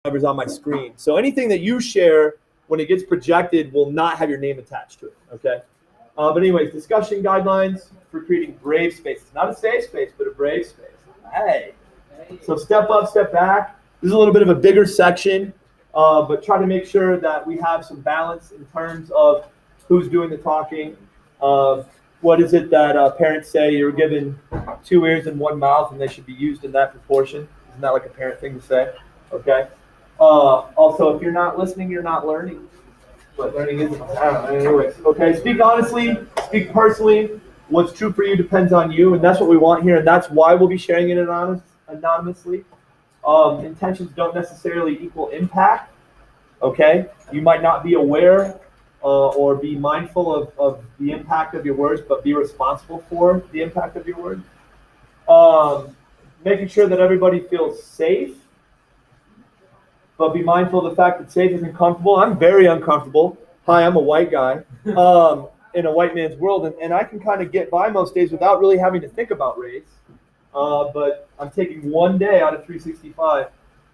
subscribers on my screen. So anything that you share when it gets projected will not have your name attached to it, okay? But anyways, discussion guidelines for creating brave spaces. Not a safe space, but a brave space. Hey. So step up, step back. This is a little bit of a bigger section, but try to make sure that we have some balance in terms of who's doing the talking. What is it that parents say? You're given 2 ears and 1 mouth, and they should be used in that proportion. Isn't that like a parent thing to say? Okay. Also, if you're not listening, you're not learning. But learning isn't. I don't know. Anyways, okay. Speak honestly. Speak personally. What's true for you depends on you, and that's what we want here, and that's why we'll be sharing it anonymously. Intentions don't necessarily equal impact. Okay. You might not be aware or be mindful of the impact of your words, but be responsible for the impact of your words. Making sure that everybody feels safe, but be mindful of the fact that safe isn't comfortable. I'm very uncomfortable. Hi, I'm a white guy in a white man's world, and I can kind of get by most days without really having to think about race. But I'm taking 1 day out of 365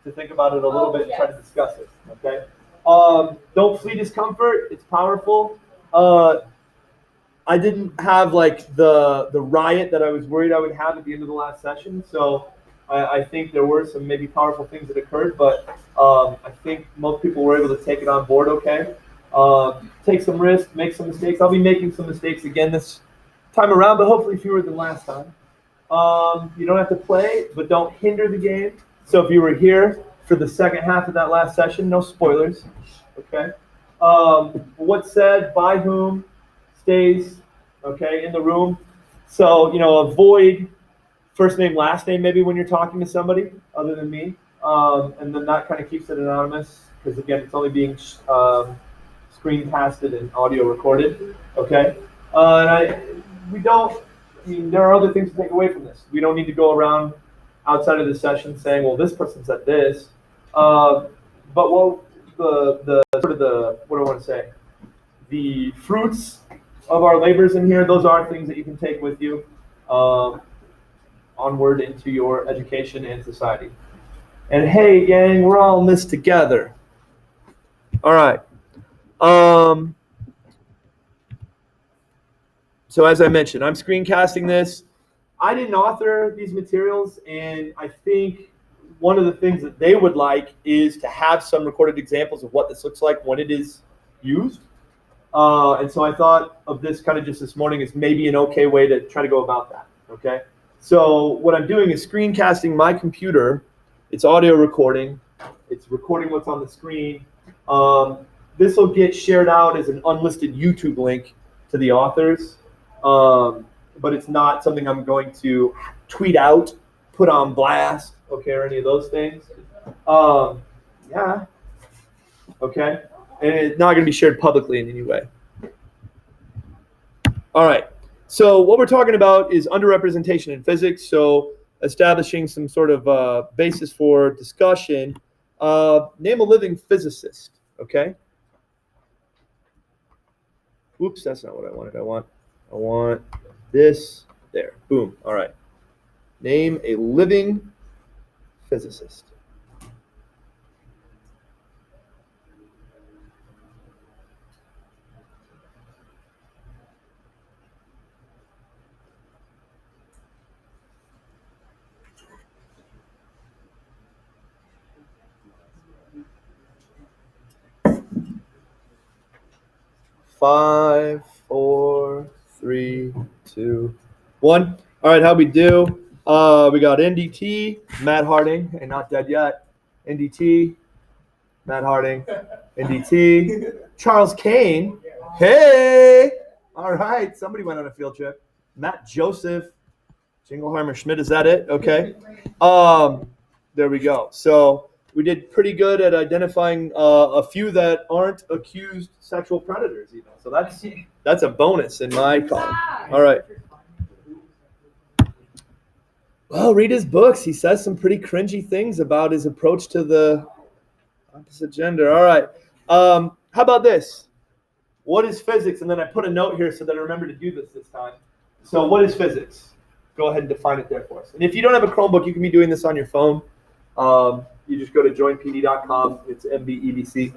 to think about it a little bit and try to discuss it. Okay. Don't flee discomfort. It's powerful. I didn't have like the riot that I was worried I would have at the end of the last session. So I think there were some maybe powerful things that occurred, but I think most people were able to take it on board okay. Take some risks, make some mistakes. I'll be making some mistakes again this time around, but hopefully fewer than last time. You don't have to play, but don't hinder the game. So if you were here for the second half of that last session, no spoilers. Okay. What's said by whom stays, okay, in the room. So, avoid first name, last name maybe when you're talking to somebody other than me. And then that kind of keeps it anonymous because, again, it's only being screencasted and audio recorded. Okay. There are other things to take away from this. We don't need to go around outside of the session saying, well, this person said this. But what do I want to say? The fruits of our labors in here, those are things that you can take with you onward into your education and society. And hey, gang, we're all in this together. All right. So as I mentioned, I'm screencasting this. I didn't author these materials, and I think one of the things that they would like is to have some recorded examples of what this looks like when it is used. And so I thought of this kind of just this morning as maybe an okay way to try to go about that, okay? So what I'm doing is screencasting my computer. It's audio recording. It's recording what's on the screen. This will get shared out as an unlisted YouTube link to the authors, but it's not something I'm going to tweet out, put on blast, okay, or any of those things. Yeah, okay. And it's not going to be shared publicly in any way. All right. So what we're talking about is underrepresentation in physics. So establishing some sort of basis for discussion. Name a living physicist. Okay. Oops, that's not what I wanted. I want this. There. Boom. All right. Name a living physicist. Five, 4, 3, 2, 1. All right, how'd we do? We got NDT, Matt Harding, and not dead yet. NDT, Matt Harding, NDT, Charles Kane. Hey! All right, somebody went on a field trip. Matt Joseph, Jingleheimer Schmidt, is that it? Okay. There we go. So we did pretty good at identifying a few that aren't accused sexual predators even. So that's a bonus in my column. All right. Well, read his books. He says some pretty cringy things about his approach to the opposite gender. All right. How about this? What is physics? And then I put a note here so that I remember to do this time. So what is physics? Go ahead and define it there for us. And if you don't have a Chromebook, you can be doing this on your phone. You just go to joinpd.com. It's MBEBC.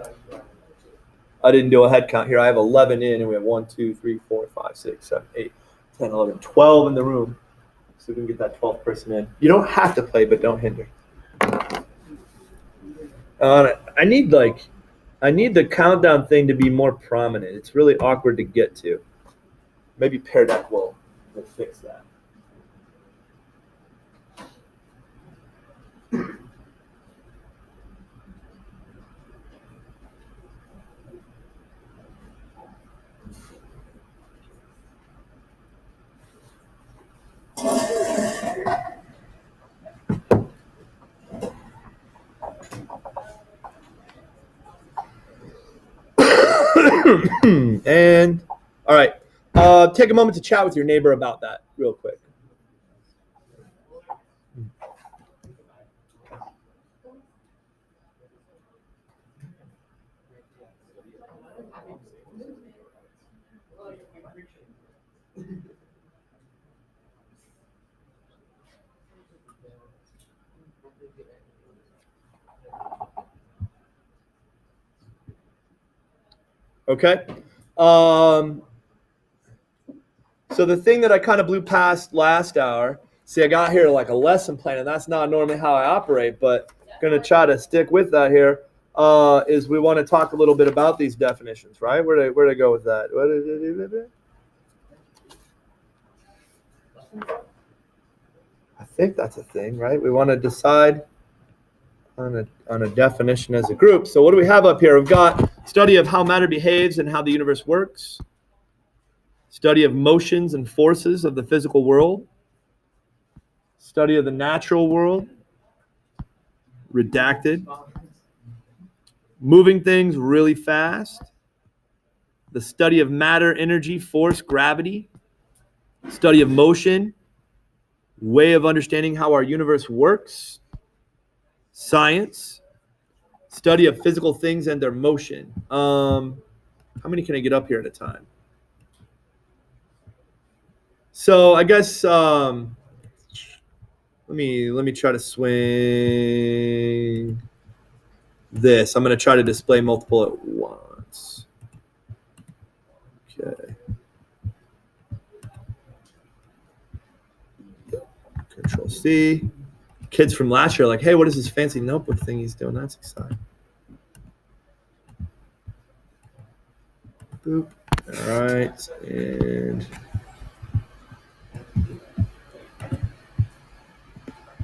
I didn't do a head count here. I have 11 in, and we have 1, 2, 3, 4, 5, 6, 7, 8, 10, 11, 12 in the room. So we can get that 12th person in. You don't have to play, but don't hinder. I need the countdown thing to be more prominent. It's really awkward to get to. Maybe Pear Deck will fix that. And all right, take a moment to chat with your neighbor about that real quick. Okay. So the thing that I kind of blew past last hour, see, I got here like a lesson plan, and that's not normally how I operate, but going to try to stick with that here, is we want to talk a little bit about these definitions, right? Where'd I go with that? I think that's a thing, right? We want to decide on a definition as a group. So what do we have up here? We've got study of how matter behaves and how the universe works. Study of motions and forces of the physical world. Study of the natural world. Redacted. Moving things really fast. The study of matter, energy, force, gravity. Study of motion. Way of understanding how our universe works. Science. Study of physical things and their motion. How many can I get up here at a time? So I guess let me try to swing this. I'm going to try to display multiple at once. Okay. Control C. Kids from last year are like, hey, what is this fancy notebook thing he's doing? That's exciting. Boop. All right. And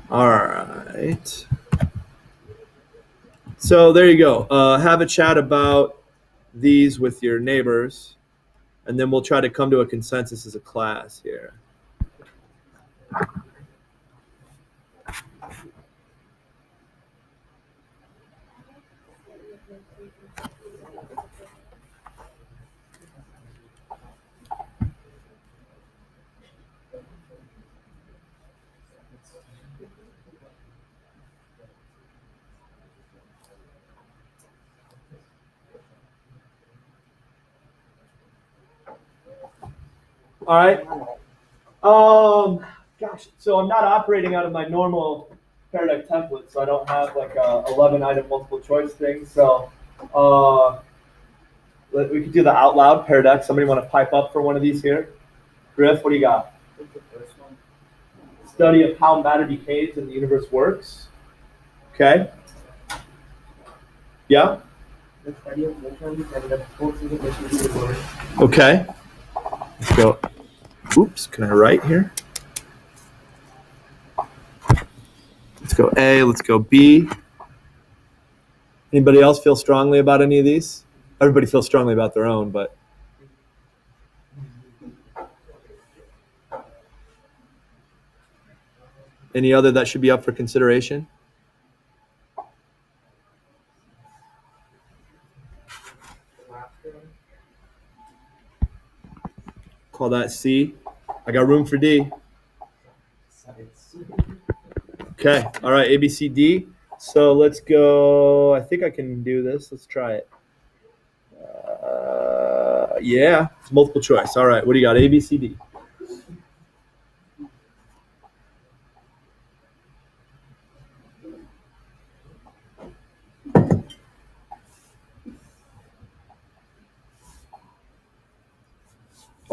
all right. So there you go. Have a chat about these with your neighbors, and then we'll try to come to a consensus as a class here. All right. Gosh, so I'm not operating out of my normal Pear Deck template, so I don't have like a 11-item multiple choice thing. So we could do the out loud Pear Deck. Somebody want to pipe up for one of these here? Griff, what do you got? Study of how matter behaves and the universe works. Okay. Yeah. The study of motion and the forces of the physical world. Okay. Let's go. Oops, can I write here? Let's go A, let's go B. Anybody else feel strongly about any of these? Everybody feels strongly about their own, but. Any other that should be up for consideration? Call that C. I got room for D. Okay. All right. A, B, C, D. So let's go. I think I can do this. Let's try it. Yeah. It's multiple choice. All right. What do you got? A, B, C, D.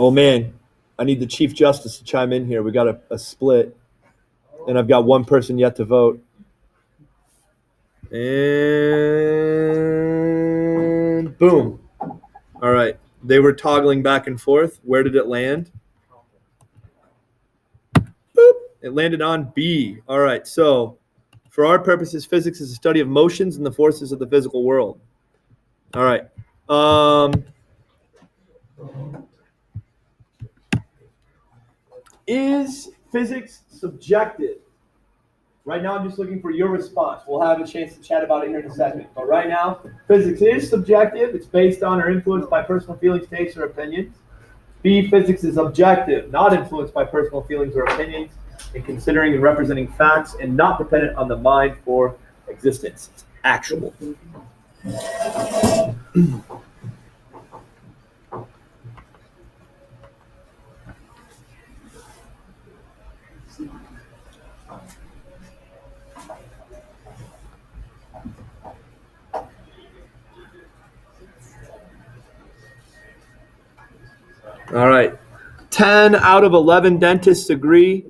Oh man, I need the Chief Justice to chime in here. We got a split, and I've got one person yet to vote. And boom. All right. They were toggling back and forth. Where did it land? Boop. It landed on B. All right. So, for our purposes, physics is a study of motions and the forces of the physical world. All right. Is physics subjective? Right now, I'm just looking for your response. We'll have a chance to chat about it here in a second. But right now, physics is subjective. It's based on or influenced by personal feelings, tastes, or opinions. B, physics is objective, not influenced by personal feelings or opinions, in considering and representing facts, and not dependent on the mind for existence. It's actual. All right. 10 out of 11 dentists agree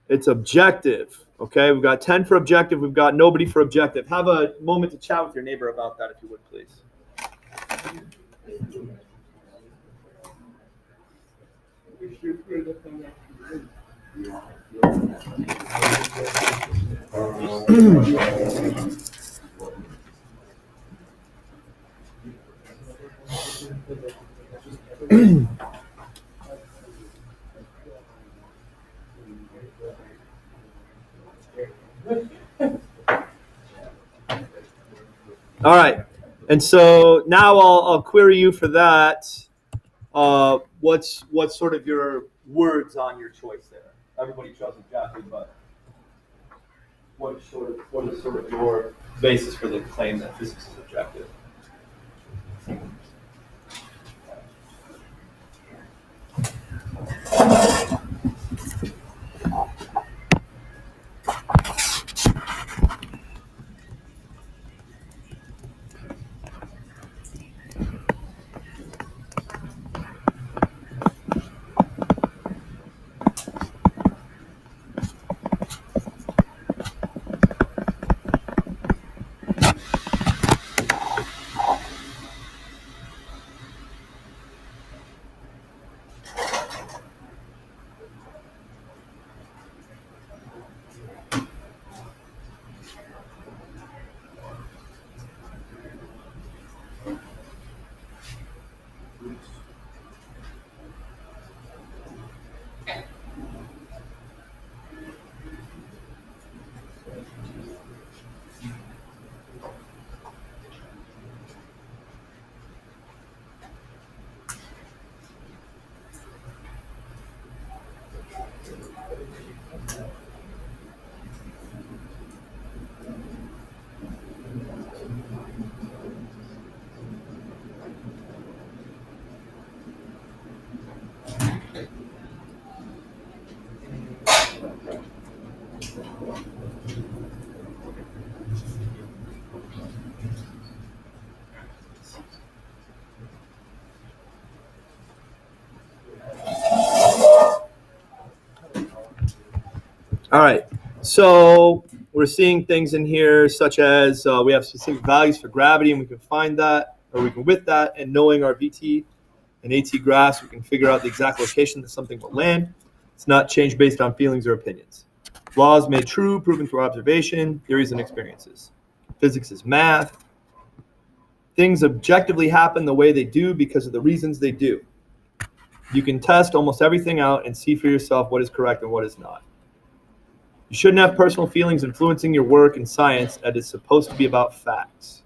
it's objective. Okay, we've got 10 for objective. We've got nobody for objective. Have a moment to chat with your neighbor about that, if you would, please. All right, and so now I'll query you for that. What's sort of your words on your choice there? Everybody chose objective, but what is sort of your basis for the claim that physics is objective? All right, so we're seeing things in here such as we have specific values for gravity, and we can find that, or we can with that, and knowing our VT and AT graphs, we can figure out the exact location that something will land. It's not changed based on feelings or opinions. Laws made true, proven through observation, theories, and experiences. Physics is math. Things objectively happen the way they do because of the reasons they do. You can test almost everything out and see for yourself what is correct and what is not. You shouldn't have personal feelings influencing your work in science, as it's supposed to be about facts.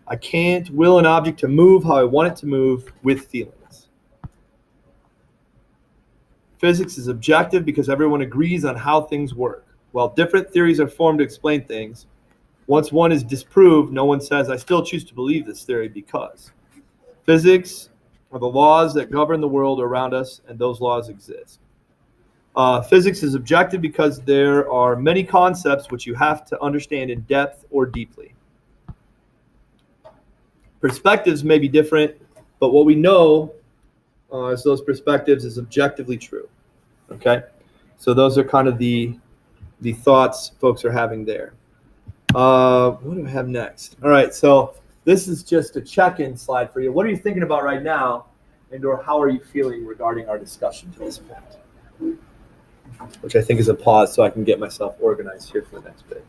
I can't will an object to move how I want it to move with feelings. Physics is objective because everyone agrees on how things work. While different theories are formed to explain things, once one is disproved, no one says, I still choose to believe this theory because. Physics are the laws that govern the world around us, and those laws exist. Physics is objective because there are many concepts which you have to understand in depth or deeply. Perspectives may be different, but what we know as those perspectives is objectively true. Okay, so those are kind of the thoughts folks are having there. What do I have next? All right, so this is just a check-in slide for you. What are you thinking about right now, and/or how are you feeling regarding our discussion to this point? Which I think is a pause, so I can get myself organized here for the next bit.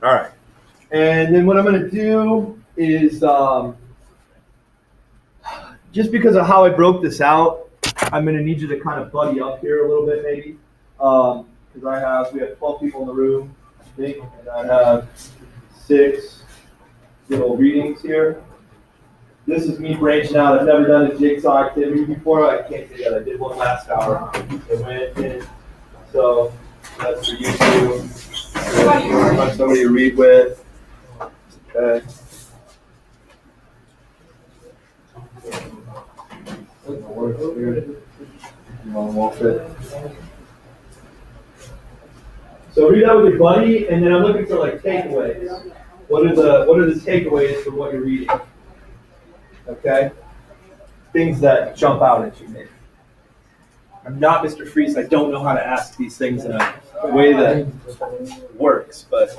All right, and then what I'm going to do is, just because of how I broke this out, I'm going to need you to kind of buddy up here a little bit, maybe, because we have 12 people in the room, I think, and I have 6 little readings here. This is me branching out. I've never done a jigsaw activity before. I can't say that. I did one last hour. It went in. So that's for you too. Find somebody to read with. Okay. So read that with your buddy, and then I'm looking for like takeaways. What are the takeaways from what you're reading? Okay? Things that jump out at you, maybe. I'm not Mr. Freeze. I don't know how to ask these things in a way that works, but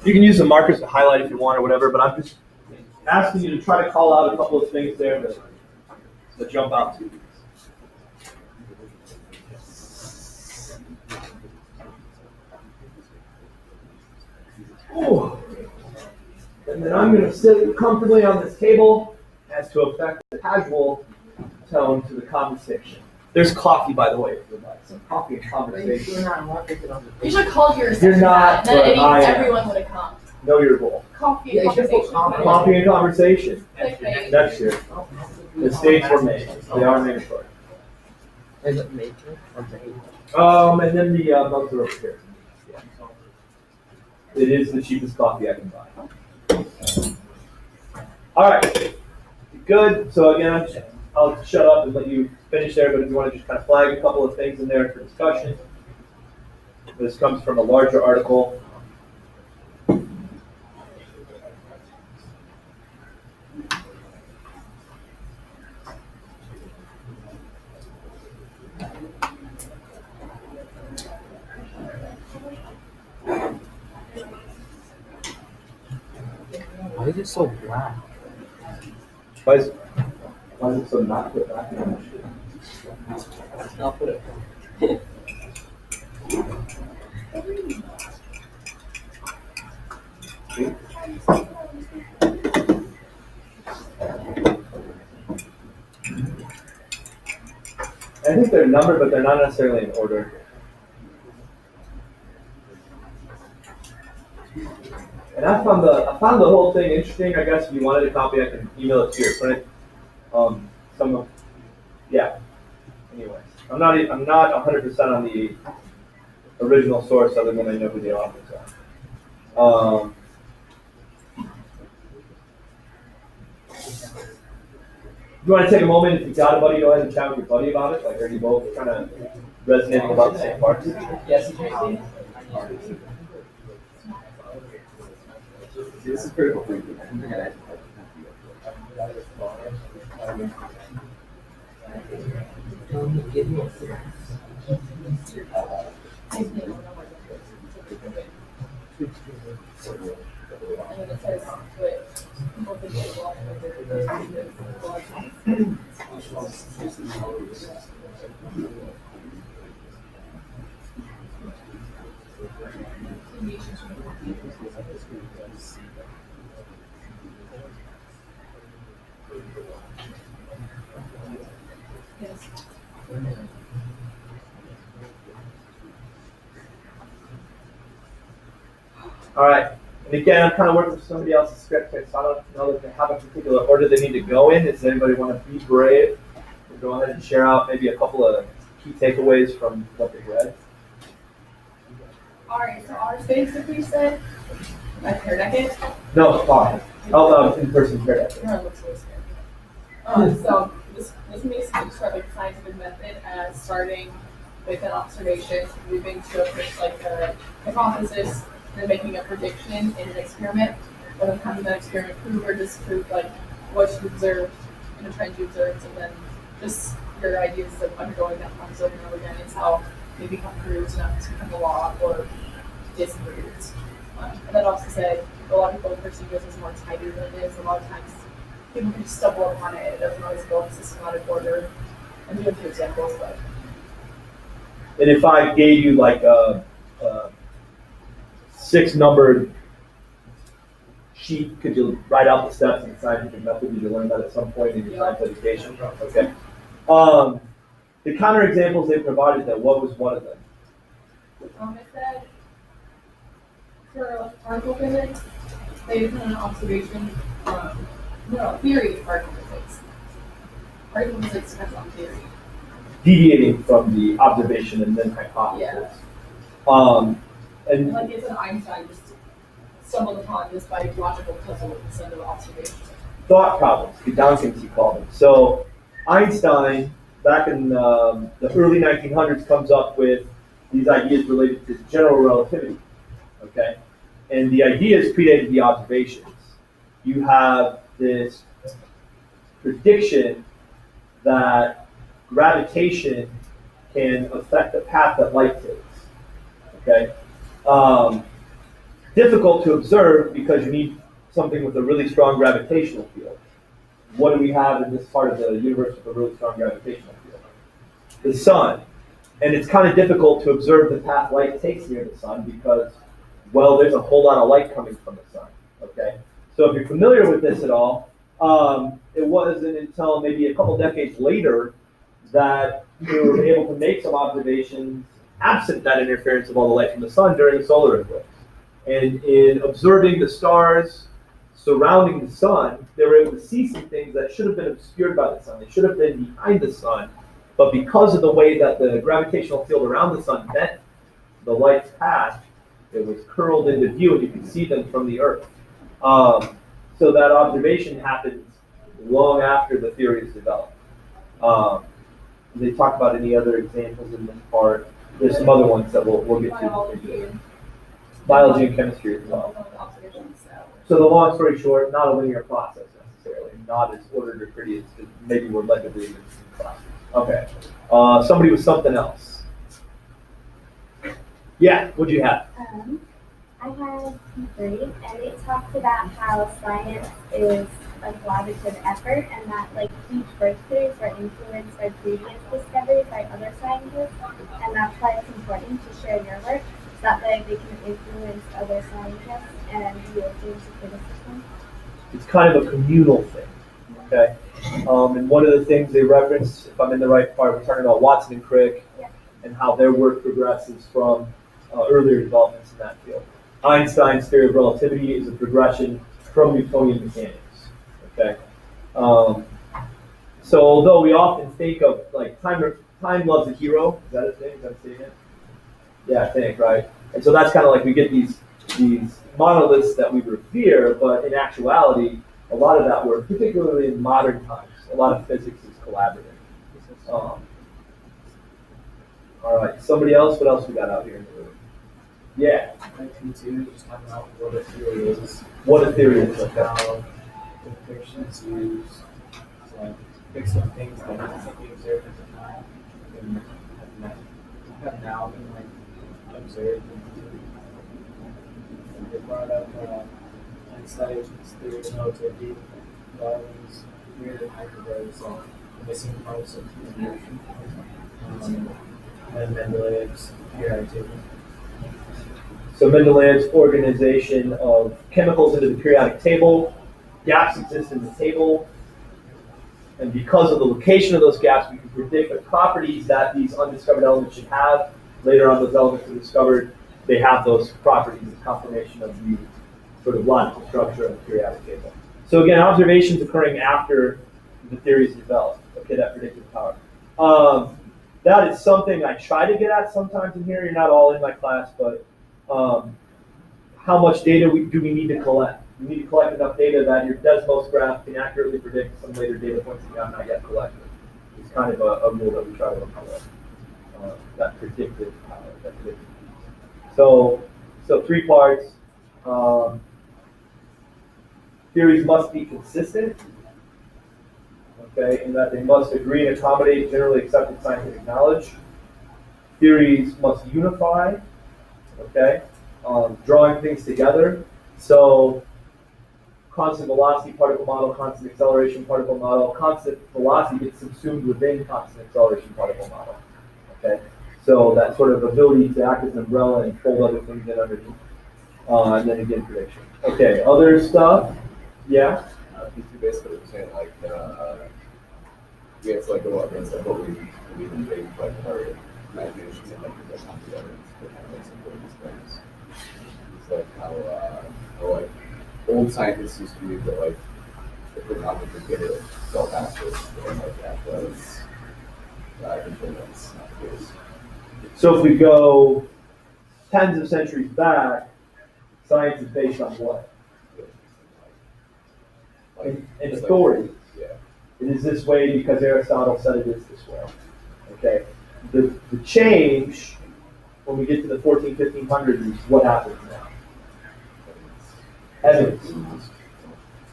you can use the markers to highlight if you want or whatever, but I'm just asking you to try to call out a couple of things there that jump out to you. Ooh. And then I'm going to sit comfortably on this table as to affect the casual tone to the conversation. There's coffee, by the way, if you'd like. Some coffee and conversation. You should call yours. You're not, then but everyone would have come. Know your role. Coffee and conversation. Coffee and conversation. Clickbait. Next year. The states were made. They are mandatory. Is it maker or made? And then the mugs are over here. Yeah. It is the cheapest coffee I can buy. All right. Good. So again, I'll shut up and let you finish there, but if you want to just kind of flag a couple of things in there for discussion. This comes from a larger article. Why is it so black? Why is it so not put back in? I'll put it. I think they're numbered, but they're not necessarily in order. And I found the whole thing interesting. I guess if you wanted a copy, I can email it to your print. Anyways, I'm not 100% on the original source, other than I know who the authors are. You want to take a moment, if you got a buddy, go ahead and chat with your buddy about it. Like, are you both kind of resonating about the same parts? Yes. This is critical for you. All right. And again, I'm kind of working with somebody else's script, so I don't know that they have a particular order they need to go in. Does anybody want to be brave and go ahead and share out maybe a couple of key takeaways from what they've read? Alright, so ours basically said, like hair decade. No, fine. In-person care deck. Everyone looks so scared. So this basically describes like the scientific method as starting with an observation, moving to a hypothesis, then making a prediction in an experiment, and then having that experiment prove or disprove like what you observed and the trend you observed, and then just your ideas of undergoing that process over and over again is how they become proofs and not become a law or disproved. And then also said a lot of people perceive this as more tighter than it is. A lot of times people can just stumble upon it. It doesn't always go in systematic order. And do a few examples, but And if I gave you like a 6-numbered sheet, could you write out the steps in the scientific method? Did you learn that at some point in your science education? Okay. The counterexamples they provided, then, what was one of them? it said for particle physics, they depend on observation theory of particle physics. Particle physics depends on theory. Deviating from the observation and then hypothesis. And like it's an Einstein just stumbled upon this by logical puzzle instead of observation. Thought problems, Gedankens he called them. So Einstein, back in the early 1900s, comes up with these ideas related to general relativity. Okay, and the ideas predated the observations. You have this prediction that gravitation can affect the path that light takes. Okay, difficult to observe because you need something with a really strong gravitational field. What do we have in this part of the universe with a really strong gravitational field? The sun. And it's kind of difficult to observe the path light takes near the sun because, well, there's a whole lot of light coming from the sun. Okay, so if you're familiar with this at all, it wasn't until maybe a couple decades later that we were able to make some observations absent that interference of all the light from the sun during the solar eclipse. And in observing the stars surrounding the sun, they were able to see some things that should have been obscured by the sun. They should have been behind the sun. But because of the way that the gravitational field around the sun bent the light's path, it was curled into view and you could see them from the Earth. So that observation happens long after the theory is developed. They talk about any other examples in this part. There's some other ones that we'll get to. Biology and chemistry as well. So the long story short, not a linear process necessarily, not as ordered or pretty as maybe we're led to believe in classes. Okay. Somebody with something else. Yeah, what'd you have? I had P3, and it talked about how science is a collaborative effort, and that like huge breakthroughs are influenced by previous discoveries by other scientists, and that's why it's important to share your work, so that way they can influence other scientists and be open to criticism. It's kind of a communal thing, okay? And one of the things they reference, if I'm in the right part, we're talking about Watson and Crick, and how their work progresses from earlier developments in that field. Einstein's theory of relativity is a progression from Newtonian mechanics, okay? So although we often think of like time loves a hero, is that a thing? Is that a statement? Yeah, I think, right? And so that's kind of like we get these monoliths that we revere, but in actuality, a lot of that work, particularly in modern times, a lot of physics is collaborative. All right, somebody else? What else we got out here in the room? Yeah. P2, just talking about what a theory is. What a theory is. Like how the predictions used to like fix some things that we observed at the time and have now been like observed. And they brought up Einstein's theory of relativity, Darwin's theory of hyperbolics, like the missing parts of the motion, and Mendeleev's periodic table. So Mendeleev's organization of chemicals into the periodic table, gaps exist in the table, and because of the location of those gaps, we can predict the properties that these undiscovered elements should have. Later on, those elements are discovered, they have those properties as confirmation of the sort of logical structure of the periodic table. So again, observations occurring after the theory is developed, okay, that predictive power. that is something I try to get at sometimes in here. You're not all in my class, but how much data do we need to collect? We need to collect enough data that your Desmos graph can accurately predict some later data points that you have not yet collected. It's kind of a rule that we try to employ. That predictive power. So 3 parts. Theories must be consistent, okay, in that they must agree and accommodate generally accepted scientific knowledge. Theories must unify, okay, drawing things together. So constant velocity particle model, constant acceleration particle model, constant velocity gets subsumed within constant acceleration particle model, okay? So that sort of ability to act as an umbrella and fold other things in underneath. And then again, prediction. Okay, other stuff? Yeah? These two basically saying like, we have to like go up against like what we believe in big, like our imaginations and like the come together to kind of make some good experiments. It's like how like old scientists used to believe that like if the object was getting it fell backwards, and like that was control that's not the case. So if we go tens of centuries back, science is based on what? An authority. Yeah. It is this way because Aristotle said it is this way. Okay. The change when we get to the 1500s is what happens now.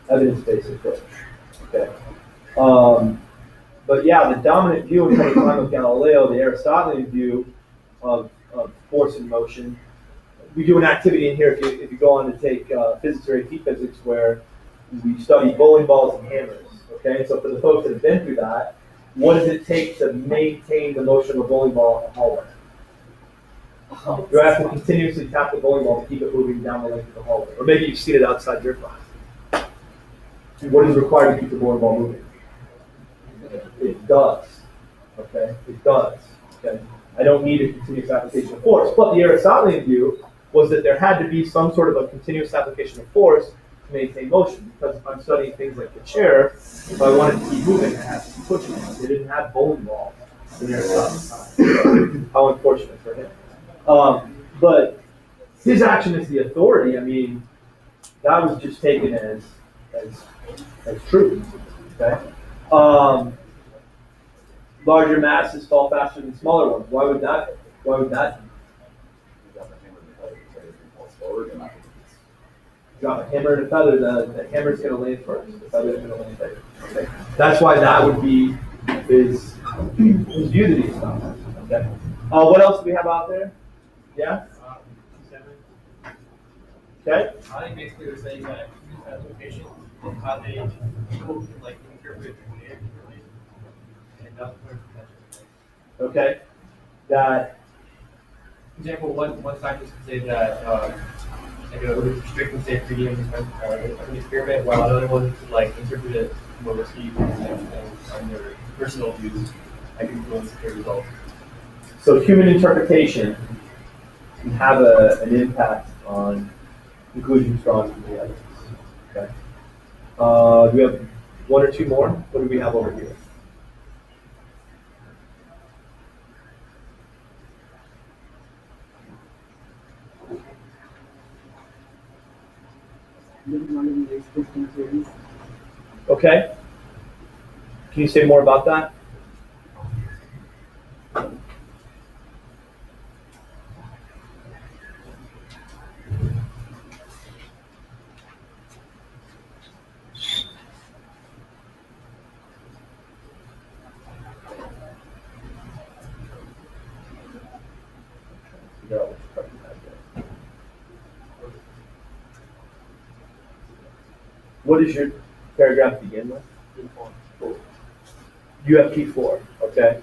Evidence-based approach. Okay. But yeah, the dominant view in the time of Galileo, the Aristotelian view of force and motion. We do an activity in here if you go on to take physics or AP physics where we study bowling balls and hammers. Okay, so for the folks that have been through that, what does it take to maintain the motion of a bowling ball in the hallway? Oh, You have to continuously tap the bowling ball to keep it moving down the length of the hallway. Or maybe you've seen it outside your class. What is required to keep the bowling ball moving? It does. Okay, it does. Okay, I don't need a continuous application of force. But the Aristotelian view was that there had to be some sort of a continuous application of force to maintain motion. Because if I'm studying things like the chair, if I wanted to keep moving, I have to keep pushing it. They didn't have bowling balls in Aristotle's time. How unfortunate for him. But his action as the authority, I mean, that was just taken as truth. Okay. Larger masses fall faster than smaller ones. Why would that be? Drop a hammer and a feather, the hammer's going to land first. The feather's going to land later. Okay. That's why that would be his view to these stuff. Okay. What else do we have out there? Yeah? Okay. I think basically they're saying that application and how they like interpret data differently and not put potential. Okay. That. For example, one scientist could say that like a restricting say 3D an experiment, while another one could like interpret it more risky and on their personal views, like influence their results. So human interpretation can have an impact on conclusions drawn from the evidence. Okay. Do we have one or two more? What do we have over here? Okay. Can you say more about that? What does your paragraph begin with? You have P4, okay?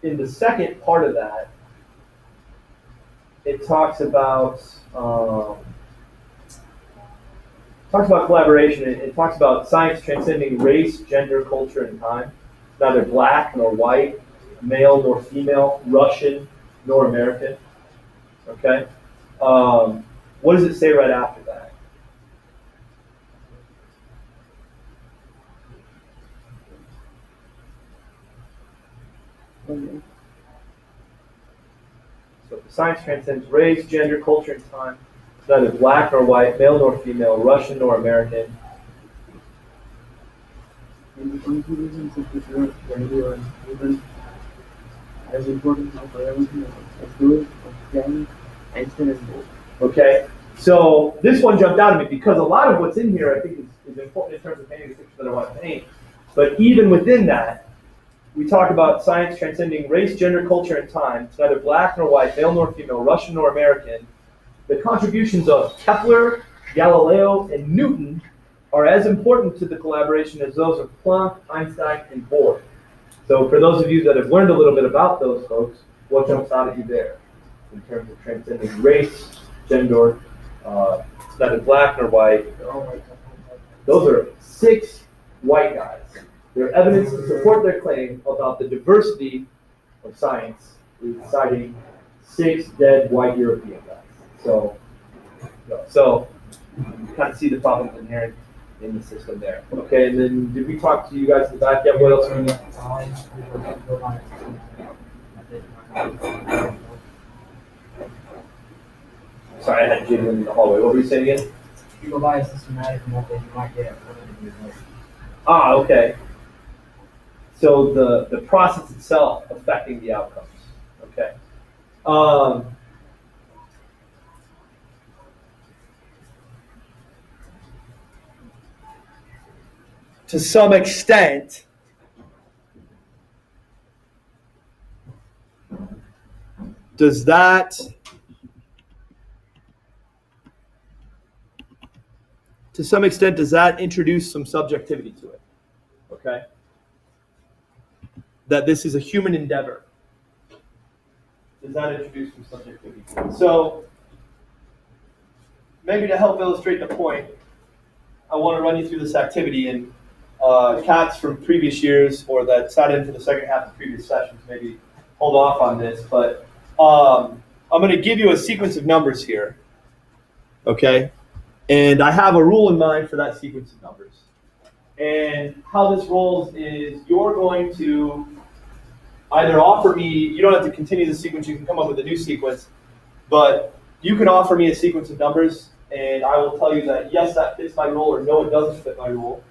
In the second part of that, it talks about collaboration. It talks about science transcending race, gender, culture, and time. Neither black nor white, male nor female, Russian nor American. Okay? What does it say right after that? So science transcends race, gender, culture, and time. It's neither black nor white, male nor female, Russian nor American. And the conclusions of this work value are even as important as everything else, as those of Planck, Einstein, and Bohr. Okay, so this one jumped out at me because a lot of what's in here I think is important in terms of painting the picture that I want to paint. But even within that, we talk about science transcending race, gender, culture, and time. It's neither black nor white, male nor female, Russian nor American. The contributions of Kepler, Galileo, and Newton are as important to the collaboration as those of Planck, Einstein, and Bohr. So for those of you that have learned a little bit about those folks, what jumps out at you there in terms of transcending race, gender, it's neither black nor white? Those are 6 white guys. Their evidence to support their claim about the diversity of science is citing 6 dead white European guys. So you kind of see the problems inherent in the system there. Okay, and then did we talk to you guys in the back yet? What else do we need? Sorry, I had Jim in the hallway. What were you saying again? If you go by a systematic method, you might get one of the results. Ah, okay. So the process itself affecting the outcomes. Okay. To some extent, does that introduce some subjectivity to it? Okay. That this is a human endeavor. Does that introduce some subjectivity to it? So maybe to help illustrate the point, I want to run you through this activity, and cats from previous years or that sat in for the second half of previous sessions maybe hold off on this, but I'm going to give you a sequence of numbers here, okay? And I have a rule in mind for that sequence of numbers. And how this rolls is you're going to either offer me, you don't have to continue the sequence, you can come up with a new sequence, but you can offer me a sequence of numbers and I will tell you that yes, that fits my rule, or no, it doesn't fit my rule.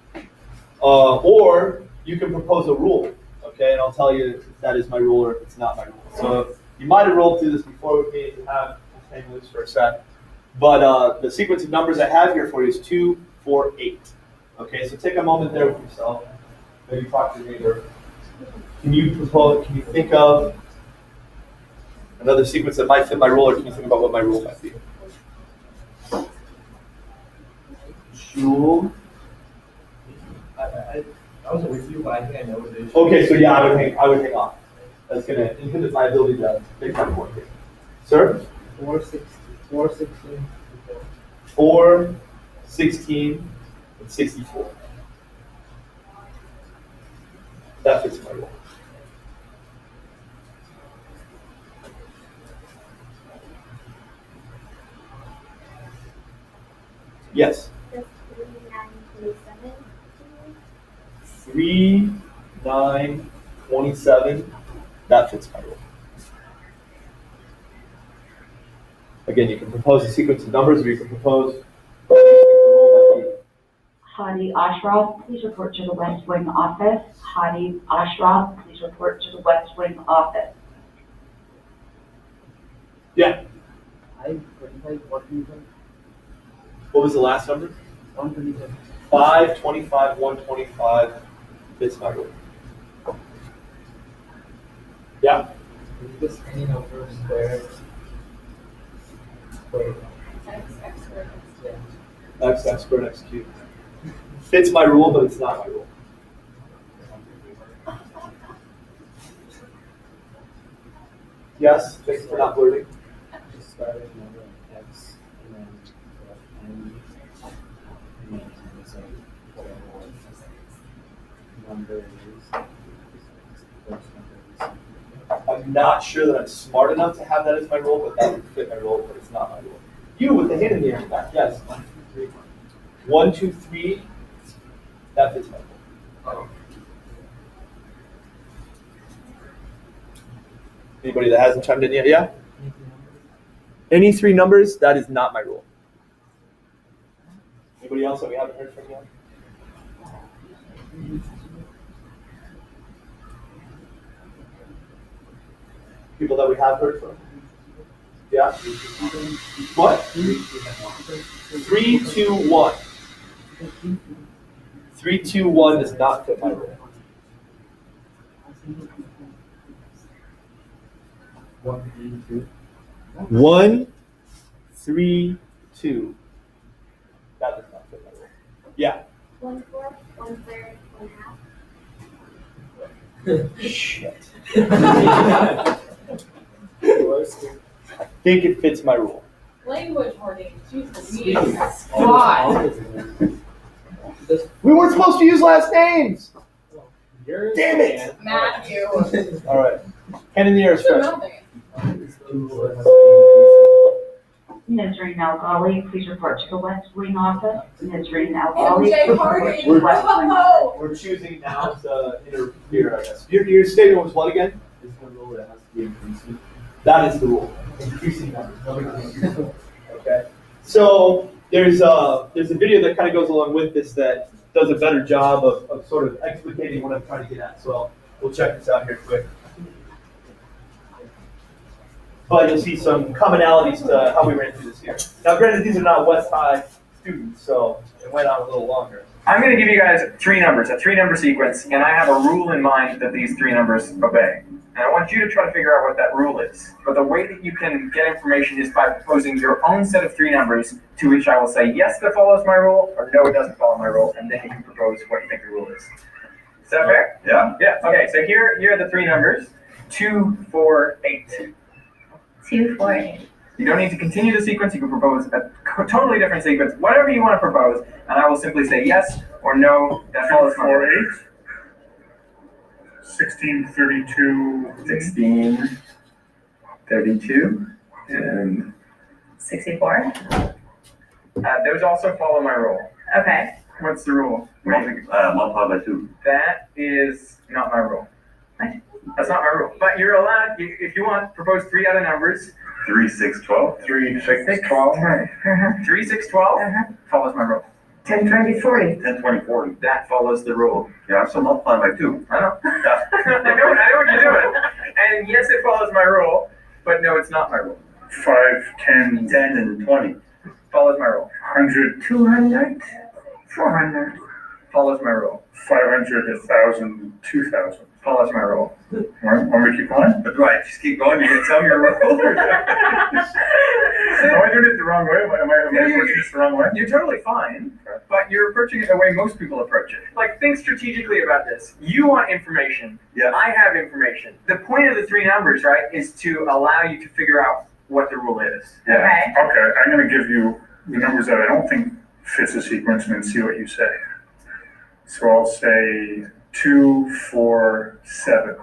Or you can propose a rule, okay, and I'll tell you if that is my rule or if it's not my rule. So you might have rolled through this before with me to have this hang loose for a sec. But the sequence of numbers I have here for you is 2, 4, 8. Okay, so take a moment there with yourself. Maybe talk to your neighbor. Can you think of another sequence that might fit my rule, or can you think about what my rule might be? Sure. I wasn't with you, but I think I know what it is. Okay, so yeah, I would hang off. That's going to inhibit my ability to make my point here. Sir? 416. 4, 16, and 64. That fits my rule. Yes. 3, 9, 27. That fits my rule. Again, you can propose a sequence of numbers, or you can propose what you think the rule might be. Hadi Ashraf, please report to the West Wing office. Hadi Ashraf, please report to the West Wing office. Yeah. 525, what do you think? What was the last number? 127. 5, 25, 125 fits my rule. Yeah. Is this any number squared? Wait. X squared. Yeah. X squared, X cubed. Fits my rule, but it's not my rule. Yes, thanks for not blurting. Just start with number x and then n and then it's like whatever number it is. First number is. I'm not sure that I'm smart enough to have that as my rule, but that would fit my rule, but it's not my rule. You with the hand in the air back, yes. 1, 2, 3. That fits my rule. Anybody that hasn't chimed in yet? Yeah? Any three numbers, that is not my rule. Anybody else that we haven't heard from yet? People that we have heard from? Yeah? What? 3, 2, 1. 3, 2, 1 does not fit my rule. 1, 3, 2. That does not fit my rule. Yeah. 1/4, 1/3, 1/2. Shit. I think it fits my rule. Language hoarding. Jesus. God. We weren't supposed to use last names. Damn it! Matthew. All right. Hand in the air, You're stretch. melting. Ms. Reen Algali, please report to the West Wing office. Ms. Reen Algali, MJ please Harding. report to the West Wing. Oh. We're choosing now to interfere, I guess. Your statement was what again? Is the rule that has to be increasing. That is the rule. Increasing numbers. Okay. So there's a video that kind of goes along with this that does a better job of sort of explicating what I'm trying to get at. So we'll check this out here quick. But you'll see some commonalities to how we ran through this here. Now, granted, these are not West High students, so it went on a little longer. I'm going to give you guys three numbers, a 3-number sequence, and I have a rule in mind that these 3 numbers obey. And I want you to try to figure out what that rule is. But the way that you can get information is by proposing your own set of 3 numbers, to which I will say, yes, that follows my rule, or no, it doesn't follow my rule, and then you can propose what you think the rule is. Is that fair? Yeah. Yeah, okay, so here are the 3 numbers, 2, 4, 8. 2, 4, 8. You don't need to continue the sequence. You can propose a totally different sequence, whatever you want to propose, and I will simply say yes or no. That follows my rule. 16, 32. 16, 32, and 64. those also follow my rule. Okay. What's the rule? Multiply by 2. That is not my rule. What? That's not my rule. But you're allowed, if you want, propose 3 other numbers. 3, 6, 12. 3, 6, 12. 3, 6, 12 follows my rule. 10, 20, 40. 10, 20, 40. That follows the rule. Yeah, so multiply by 2. I know. I know what you're doing. And yes, it follows my rule, but no, it's not my rule. 5, 10, 10 and 20. Follows my rule. 100, 200. 400. Follows my rule. 500, 1,000, 2,000. Follows my rule. Want me to keep going? But right, just keep going. You're going to tell me your rule. Am I doing it the wrong way? Am I approaching this the wrong way? You're totally fine, but you're approaching it the way most people approach it. Like, think strategically about this. You want information. Yeah. I have information. The point of the 3 numbers, right, is to allow you to figure out what the rule is. Yeah. Okay. Okay, I'm going to give you the numbers that I don't think fits the sequence and then see what you say. So I'll say 2, 4, 7.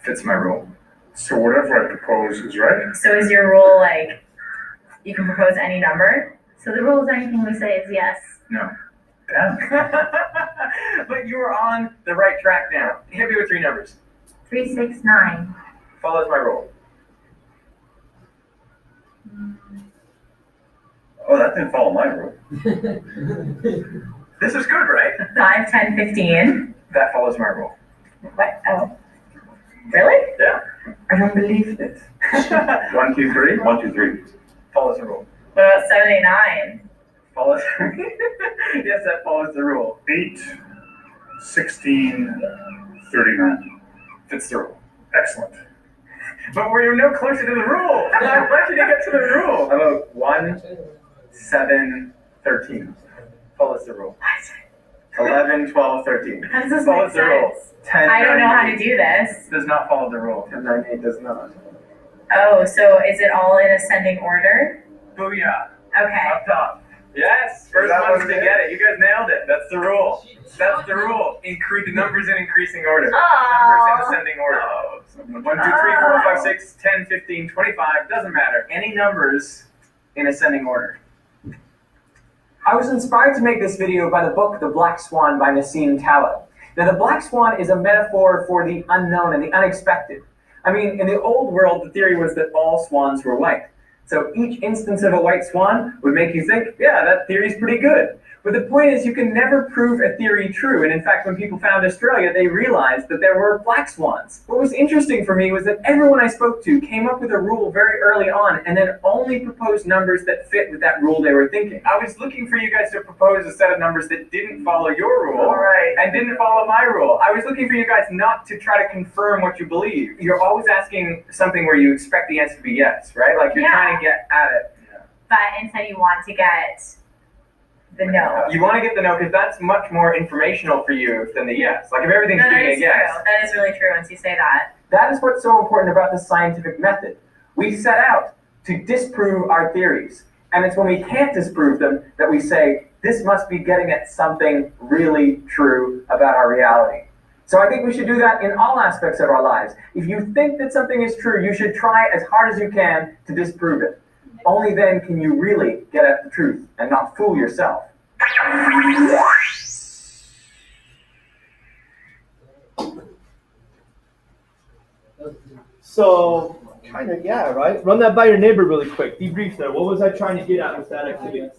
Fits my rule. So whatever I propose is right. So is your rule like you can propose any number? So the rule is anything we say is yes. No. Damn. But you're on the right track now. Hit me with 3 numbers. 3, 6, 9. Follows my rule. Oh, that didn't follow my rule. This is good, right? 5, 10, 15. That follows my rule. What? Oh. Really? Yeah. I don't believe this. 1, 2, 3. 1, 2, 3. Follows the rule. What about 79? Follows. Yes, that follows the rule. 8, 16, 39. Fits the rule. Excellent. But we're no closer to the rule. I want you to get to the rule. How about 1, 7, 13? Follows the rule. 11, 12, 13. How does this Follows make the rule. sense? 10, I don't know 9, how to 8 do this. does not follow the rule. 10, 9, 8 does not. Oh, so is it all in ascending order? Booyah. Okay. Up top. Yes. First that ones one to good? get it. You guys nailed it. That's the rule. That's the rule. Increase the numbers in increasing order. Numbers Aww. in ascending order. 1, 2, 3, 4, 5, 6, 10, 15, 25. Doesn't matter. Any numbers in ascending order. I was inspired to make this video by the book The Black Swan by Nassim Taleb. Now, the black swan is a metaphor for the unknown and the unexpected. I mean, in the old world, the theory was that all swans were white. So each instance of a white swan would make you think, yeah, that theory's pretty good. But the point is, you can never prove a theory true. And in fact, when people found Australia, they realized that there were black swans. What was interesting for me was that everyone I spoke to came up with a rule very early on and then only proposed numbers that fit with that rule they were thinking. I was looking for you guys to propose a set of numbers that didn't follow your rule and didn't follow my rule. I was looking for you guys not to try to confirm what you believe. You're always asking something where you expect the answer to be yes, right? Like you're trying to get at it. But instead you want to get the no. You want to get the no because that's much more informational for you than the yes. Like if everything's No, that being is a yes. true. That is really true once you say that. That is what's so important about the scientific method. We set out to disprove our theories. And it's when we can't disprove them that we say, this must be getting at something really true about our reality. So I think we should do that in all aspects of our lives. If you think that something is true, you should try as hard as you can to disprove it. Only then can you really get at the truth and not fool yourself. So, kind of, yeah, right? Run that by your neighbor really quick. Debrief there. What was I trying to get at with that activity?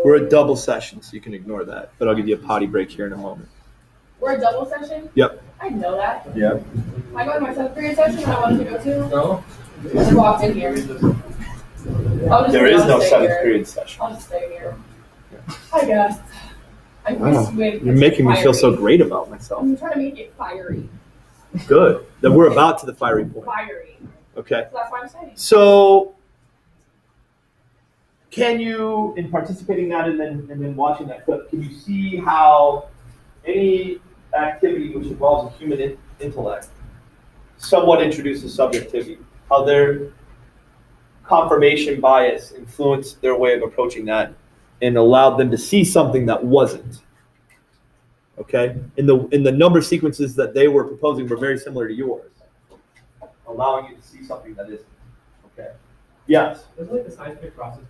We're a double session, so you can ignore that. But I'll give you a potty break here in a moment. We're a double session? Yep. I know that. Yep. I go to my 7th period session I wanted to go to. No? I just walked in here. There is no 7th period session. I'll just stay here. I guess. Wow. You're making me feel so great about myself. I'm trying to make it fiery. Good. Then we're about to the fiery point. Fiery. Okay. So that's what I'm saying. So, can you, in participating in that and then watching that clip, can you see how any activity which involves a human intellect somewhat introduces subjectivity? How their confirmation bias influenced their way of approaching that and allowed them to see something that wasn't. Okay? In the number sequences that they were proposing were very similar to yours, allowing you to see something that isn't. Okay? Yes? Doesn't like the scientific process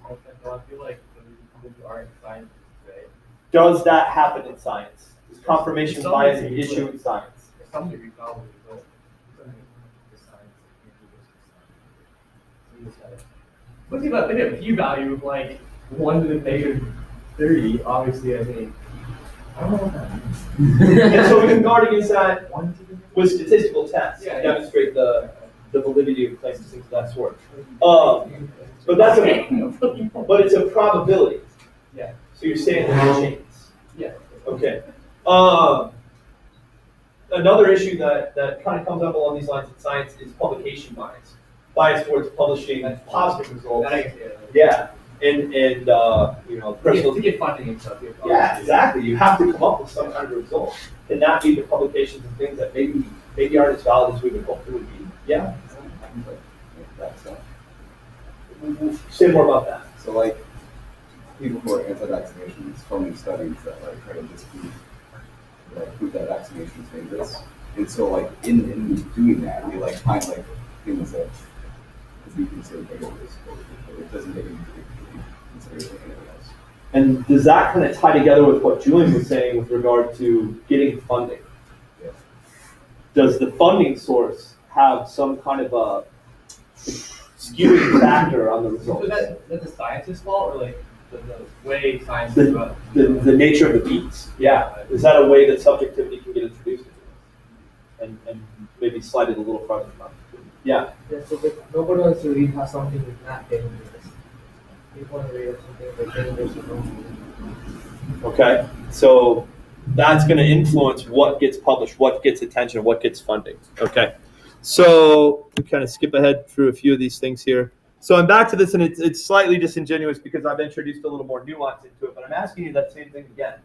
I feel like when we come into art and science today. Does that happen in science? Is confirmation bias an issue in science? To some degree, probably, but but think about a p-value of like 1 to the negative 30, obviously, I think. I don't know what that means. And so we can guard against that with statistical tests to demonstrate the validity of claims and things of that sort. But but it's a probability. Yeah. So you're saying there's a chance. Yeah. Okay. Another issue that kind of comes up along these lines in science is publication bias. Bias towards publishing positive results. Yeah. And personal to get funding and stuff. Yeah, exactly. You have to come up with some kind of result. And not be the publications and things that maybe aren't as valid as we would hope it would be. Yeah. Say more about that. So like people who are anti-vaccinations forming studies that like try to disprove prove that vaccination is dangerous. And so like in doing that we like find like things that could be considered dangerous, but it doesn't take into consideration anything else. And does that kind of tie together with what Julian was saying with regard to getting funding? Yeah. Does the funding source have some kind of a skewing factor on the results? Is that the scientist's fault or like the way science The- is about The nature of the beats. Yeah. Is that a way that subjectivity can get introduced into it? And maybe slide it a little farther down? Yeah. Yeah, so nobody wants to read how something is not dangerous. People want to read something that's dangerous or not. Okay. So that's going to influence what gets published, what gets attention, what gets funding. Okay. So we kind of skip ahead through a few of these things here. So I'm back to this, and it's slightly disingenuous because I've introduced a little more nuance into it, but I'm asking you that same thing again.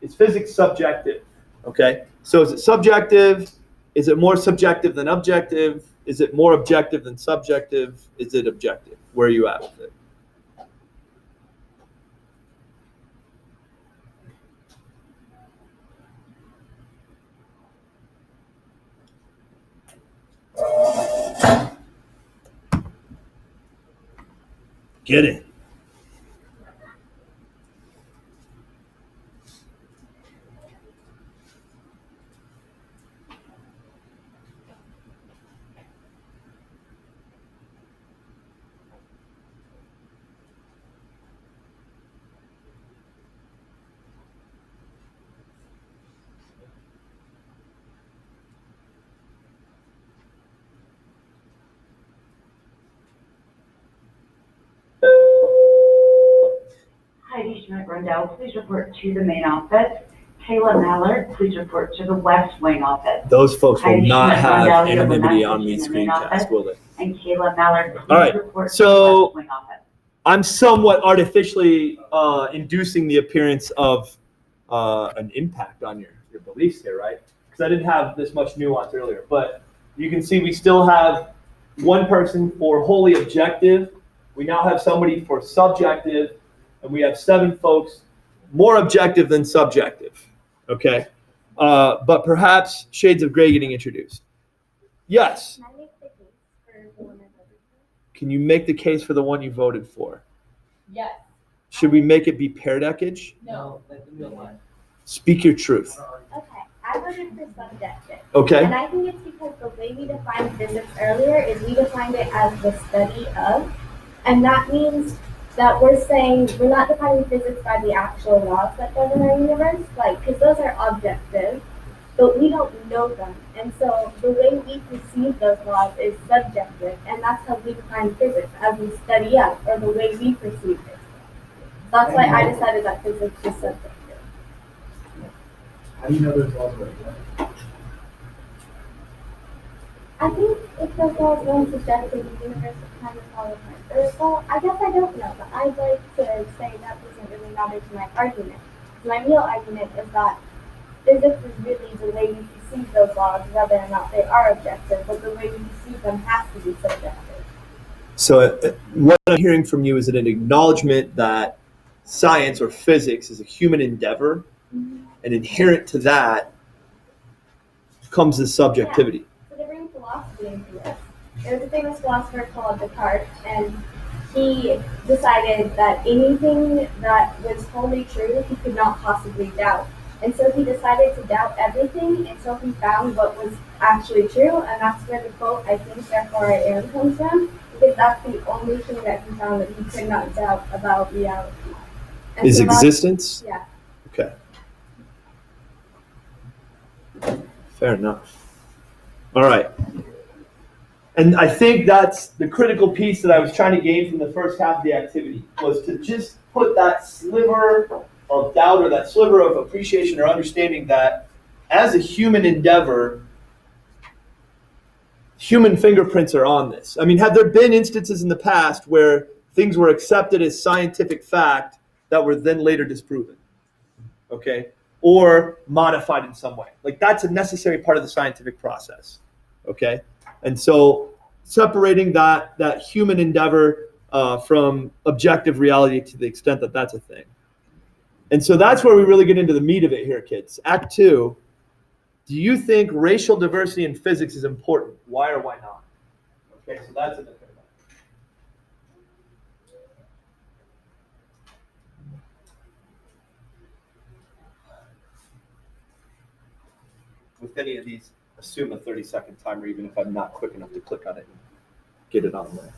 Is physics subjective? Okay. So is it subjective? Is it more subjective than objective? Is it more objective than subjective? Is it objective? Where are you at with it? Get it. Schmidt Rundell, please report to the main office. Kayla Mallard, please report to the West Wing office. Those folks will Heidi not Schmidt-Rundell, have you have a anonymity message on from me the main screencast, office. will they? And Kayla Mallard, All right, please report to so- the West Wing office. I'm somewhat artificially inducing the appearance of an impact on your beliefs here, right? Because I didn't have this much nuance earlier. But you can see we still have one person for wholly objective. We now have somebody for subjective. And we have 7 folks more objective than subjective, okay? But perhaps shades of gray getting introduced. Yes. Can I make the case for the one I voted for? Can you make the case for the one you voted for? Yes. Should we make it be paradeckage? No. Speak your truth. Okay, I voted for subjective. Okay. And I think it's because the way we defined physics earlier is we defined it as the study of, and that means that we're saying we're not defining physics by the actual laws that govern our universe, like, because those are objective, but we don't know them. And so the way we perceive those laws is subjective, and that's how we define physics, as we study up, or the way we perceive it. That's why I decided that physics is subjective. How do you know those laws are? I think if those laws weren't subjective, the universe would kind of fall apart. Well, I guess I don't know, but I'd like to say that doesn't really matter to my argument. My real argument is that physics is really the way we perceive those laws, whether or not they are objective, but the way we perceive them has to be subjective. So what I'm hearing from you is an acknowledgement that science or physics is a human endeavor, and inherent to that comes the subjectivity. Yeah. So to bring philosophy into this, there was a famous philosopher called Descartes, and he decided that anything that was wholly true, he could not possibly doubt. And so he decided to doubt everything until he found what was actually true, and that's where the quote, "I think, therefore I am," comes from, because that's the only thing that he found that he could not doubt about reality. And Is so that's- existence? Yeah. Okay. Fair enough. All right. And I think that's the critical piece that I was trying to gain from the first half of the activity, was to just put that sliver of doubt or that sliver of appreciation or understanding that as a human endeavor, human fingerprints are on this. I mean, have there been instances in the past where things were accepted as scientific fact that were then later disproven? Okay? Or modified in some way. Like, that's a necessary part of the scientific process. Okay? And so separating that human endeavor from objective reality to the extent that that's a thing. And so that's where we really get into the meat of it here, kids. Act 2, do you think racial diversity in physics is important? Why or why not? Okay, so that's in the third one. With any of these, assume a 30-second timer, even if I'm not quick enough to click on it and get it on there.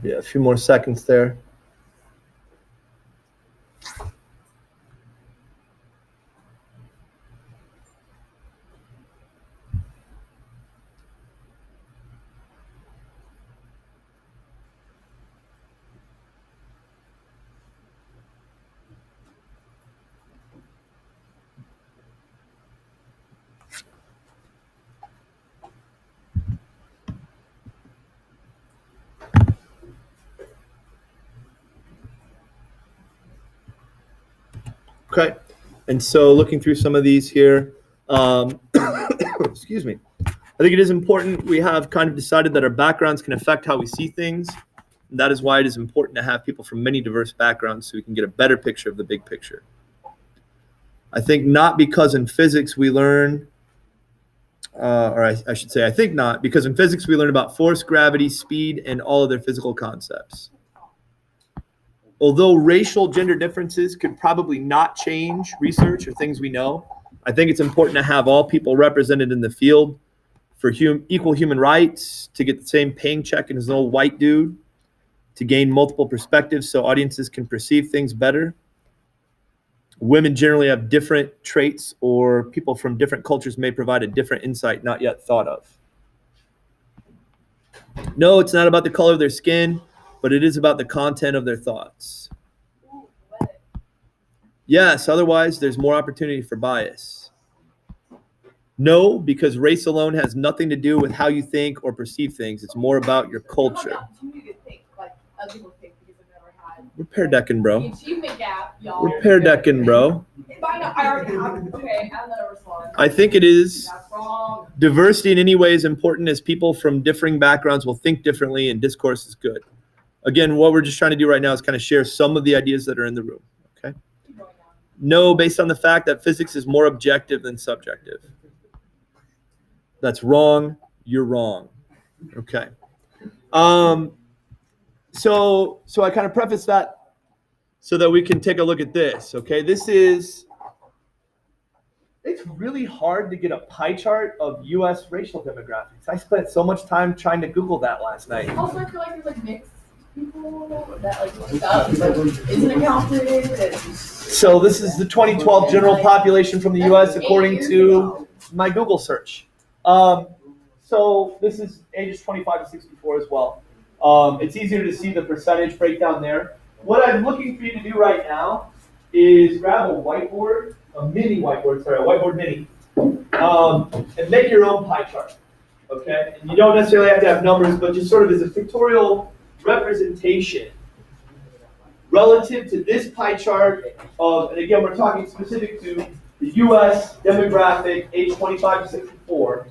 Yeah, a few more seconds there. Okay. And so looking through some of these here, excuse me. I think it is important. We have kind of decided that our backgrounds can affect how we see things. And that is why it is important to have people from many diverse backgrounds so we can get a better picture of the big picture. I think not because in physics we learn, I should say, I think not, because in physics we learn about force, gravity, speed, and all other physical concepts. Although racial gender differences could probably not change research or things we know, I think it's important to have all people represented in the field for equal human rights, to get the same paying check as an old white dude, to gain multiple perspectives so audiences can perceive things better. Women generally have different traits, or people from different cultures may provide a different insight not yet thought of. No, it's not about the color of their skin, but it is about the content of their thoughts. Yes, otherwise there's more opportunity for bias. No, because race alone has nothing to do with how you think or perceive things. It's more about your culture. We're pair decking, bro. Achievement gap, y'all. We're pair decking, bro. I already have. Okay, I'm gonna respond. I think it is. That's wrong. Diversity in any way is important, as people from differing backgrounds will think differently, and discourse is good. Again, what we're just trying to do right now is kind of share some of the ideas that are in the room. Okay. No, based on the fact that physics is more objective than subjective. That's wrong. You're wrong. Okay. So I kind of preface that so that we can take a look at this. Okay. It's really hard to get a pie chart of U.S. racial demographics. I spent so much time trying to Google that last night. Also, I feel like there's like mixed people that like stuff isn't accounted. So this is the 2012 general population from the U.S. according to my Google search. So this is ages 25 to 64 as well. It's easier to see the percentage breakdown there. What I'm looking for you to do right now is grab a whiteboard, a whiteboard mini, and make your own pie chart, okay? And you don't necessarily have to have numbers, but just sort of as a pictorial representation relative to this pie chart of, and again, we're talking specific to the U.S. demographic, age 25 to 64.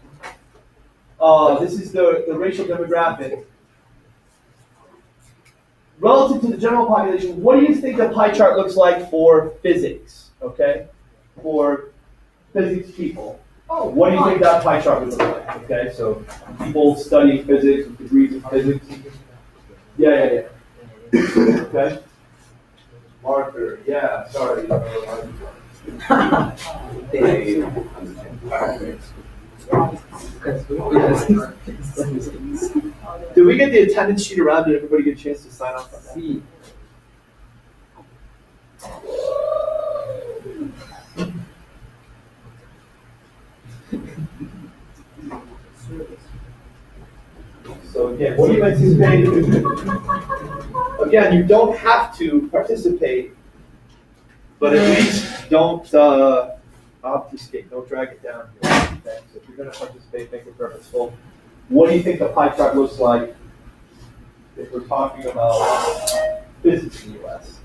This is the racial demographic. Relative to the general population, what do you think the pie chart looks like for physics, okay? For physics people. What do you think that pie chart would look like, okay? So people studying physics with degrees in physics. Yeah. Okay. Marker, yeah, sorry. Did we get the attendance sheet around? Did everybody get a chance to sign off on that? So again, what do you anticipate? Again, you don't have to participate, but at least don't obfuscate, don't drag it down here. Okay? So if you're going to participate, make it purposeful. What do you think the pie chart looks like if we're talking about physics in the U.S.?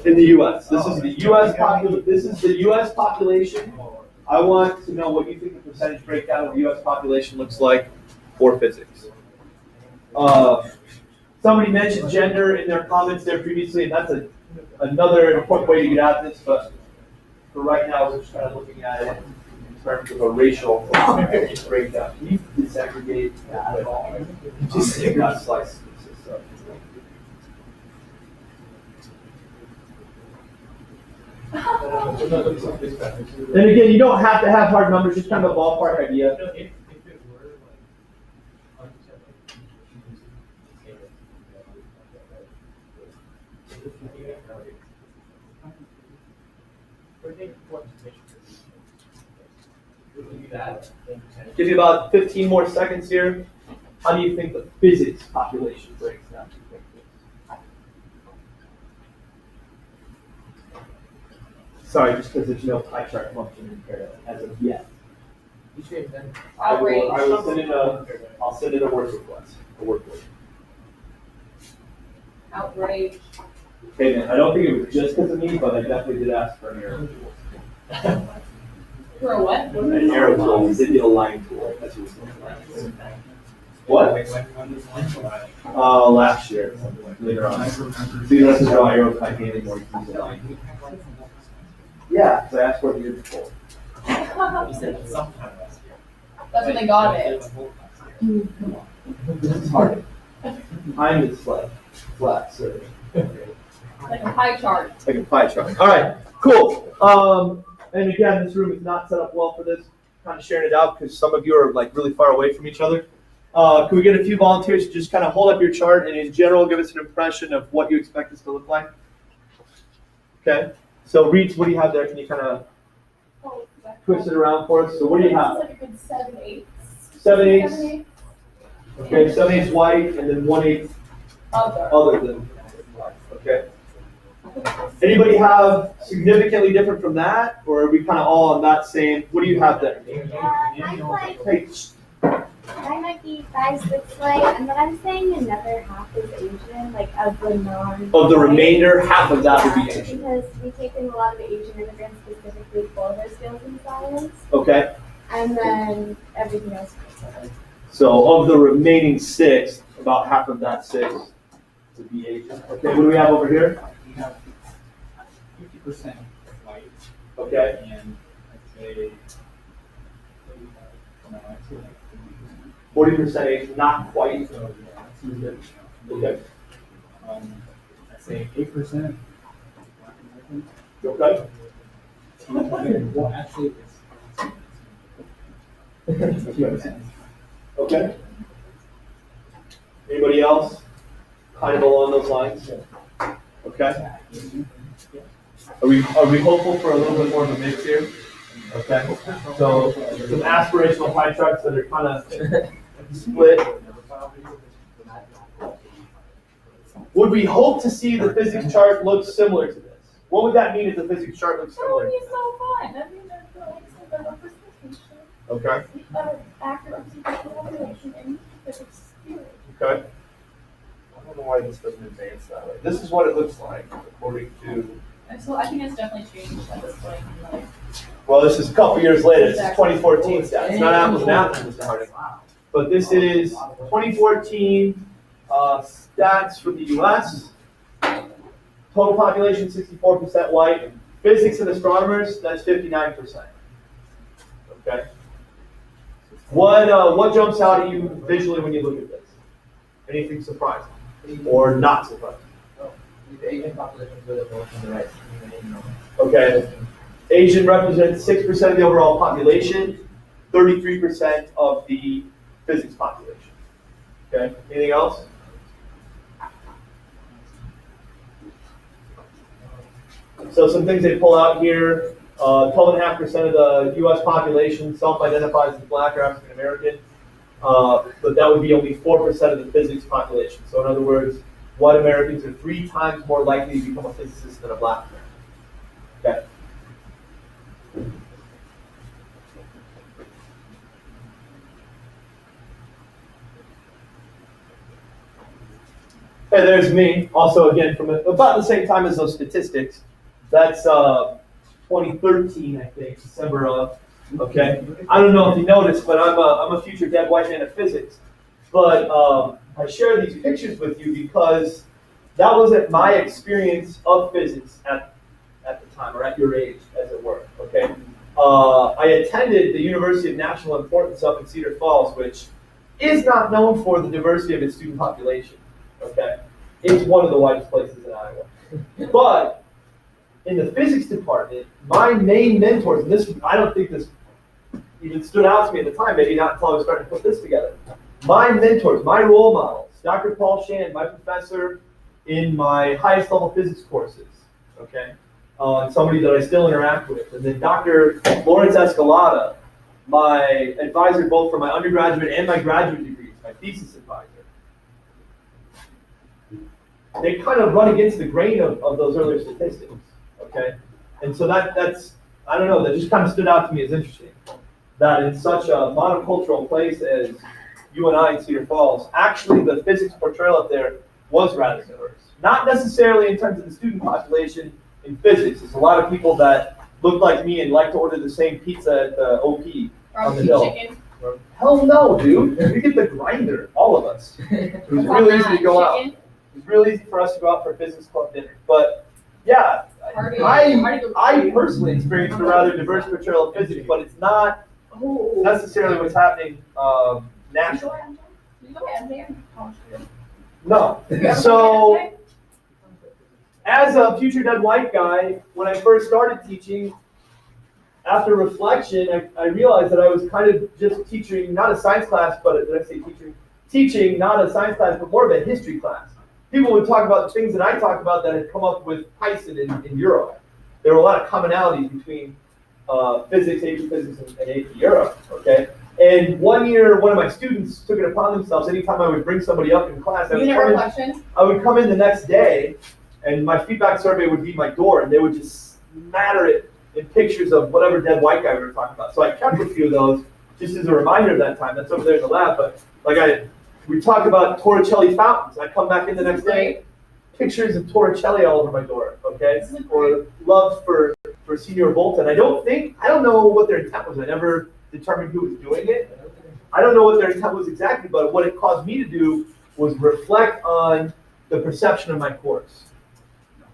In the U.S. This is the U.S. population. This is the U.S. population. I want to know what you think the percentage breakdown of the U.S. population looks like for physics. Somebody mentioned gender in their comments there previously, and that's another important way to get at this, but for right now, we're just kind of looking at it in terms of a racial breakdown. Can you disaggregate that at all? Just not slice this up. And again, you don't have to have hard numbers, just kind of a ballpark idea. Give you about 15 more seconds here. How do you think the physics population breaks down? Sorry, just because there's no pie chart function in here as of yet. I will send in I'll send in a work request, a work order. Outrage. Okay, man, I don't think it was just because of me, but I definitely did ask for an arrow tool. For a what? An arrow tool, we did get a line tool. That's what it was. What? Last year, later on. See, this is how arrow type anymore. Use a line. Yeah, because I asked for it the year before. That's when they got it. This is hard. Time is like flat, so. Like a pie chart. Like a pie chart. All right, cool. And again, this room is not set up well for this. Kind of sharing it out because some of you are like really far away from each other. Can we get a few volunteers to just kind of hold up your chart and in general give us an impression of what you expect this to look like? Okay. So Reach, what do you have there? Can you kind of twist it around for us? So what do you have? Like a good 7/8. 7/8. Okay, 7/8 white and then 1/8 other than white. Okay. Anybody have significantly different from that, or are we kind of all on that same? What do you have there? I'm like, Hey, I might be 5'6" white, and then I'm saying another half is Asian, like of the non. of the remainder, half of that would be Yeah, Asian. because we take in a lot of the Asian immigrants specifically for their skills in science, Okay. and then everything else. So of the remaining 6, about half of that 6 to be Asian. Okay. What do we have over here? We have 50% white. Okay. And I'd say, no, I'd say like 40% Asian, not quite. so, yeah, that's Okay. I'd say 8% Black Americans. Okay. Well, actually, it's 2%. Okay. Anybody else? Kind of along those lines? Okay. Are we hopeful for a little bit more of a mix here? Okay. So some aspirational pie charts that are kind of split. Would we hope to see the physics chart look similar to this? What would that mean if the physics chart looks That similar? would be so fun. That'd be the representation. Okay. Accurate population in physics theory. Okay. I don't know why this doesn't advance that way. This is what it looks like according to. And so I think it's definitely changed at this point. Like, Well, this is a couple years later. This is 2014 stats. It's not apples and apples, Mr. Harding. But this is 2014 stats from the U.S. Total population 64% white. Physics and astronomers, that's 59%. Okay. What jumps out at you visually when you look at this? Anything surprising or not surprising? The Asian population is really more on the right. Okay. Asian represents 6% of the overall population, 33% of the physics population. Okay. Anything else? So some things they pull out here. 12.5% of the U.S. population self-identifies as Black or African American, but that would be only 4% of the physics population. So in other words, white Americans are 3 times more likely to become a physicist than a Black American. Okay. Hey, there's me. Also, again, from about the same time as those statistics. That's 2013, I think, December of. Okay. I don't know if you noticed, but I'm a future dead white man of physics. But I share these pictures with you because that wasn't my experience of physics at the time, or at your age, as it were. Okay. I attended the University of National Importance up in Cedar Falls, which is not known for the diversity of its student population. Okay. It's one of the whitest places in Iowa. But in the physics department, my main mentors, and this, I don't think this even stood out to me at the time, maybe not until I was starting to put this together. My mentors, my role models, Dr. Paul Shand, my professor in my highest level physics courses, okay? Somebody that I still interact with. And then Dr. Lawrence Escalada, my advisor both for my undergraduate and my graduate degrees, my thesis advisor. They kind of run against the grain of those earlier statistics, okay? And so that's, I don't know, that just kind of stood out to me as interesting. That in such a monocultural place as you and I in Cedar Falls, actually the physics portrayal up there was rather diverse. not necessarily in terms of the student population in physics. There's a lot of people that look like me and like to order the same pizza at the OP on the hill. Chicken. Hell no, dude. We get the grinder, all of us. It was real easy to go out. It was real easy for us to go out for a business club dinner. But yeah, I personally experienced a rather diverse portrayal of physics, but it's not necessarily what's happening nationally. No. So, as a future dead white guy, when I first started teaching, after reflection, I realized that I was kind of just teaching, not a science class, but did I say teaching? Teaching, not a science class, but more of a history class. People would talk about the things that I talked about that had come up with Tyson in Europe. There were a lot of commonalities between physics, AP physics, and AP Europe, okay? And one year, one of my students took it upon themselves, anytime I would bring somebody up in class, I would come in the next day, and my feedback survey would be my door, and they would just smatter it in pictures of whatever dead white guy we were talking about. So I kept a few of those, just as a reminder of that time. That's over there in the lab, but we talk about Torricelli fountains. I come back in the next day, pictures of Torricelli all over my door, okay? Or love for Signor Volta. And I don't know what their intent was. I never determined who was doing it. I don't know what their intent was exactly, but what it caused me to do was reflect on the perception of my course.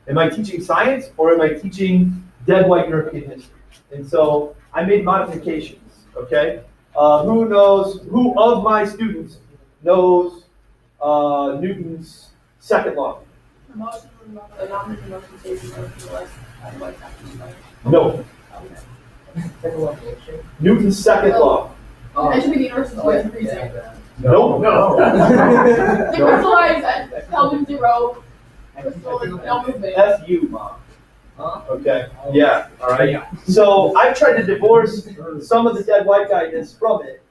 Am I teaching science or am I teaching dead white European history? And so I made modifications, okay? Who of my students knows Newton's second law? No. Newton's second law. That should be the universe's always increasing. No. The crystal is at Kelvin 0. Crystal is no movement. F you, Mom. Okay. Yeah. All right. So I've tried to divorce some of the dead white guyness from it,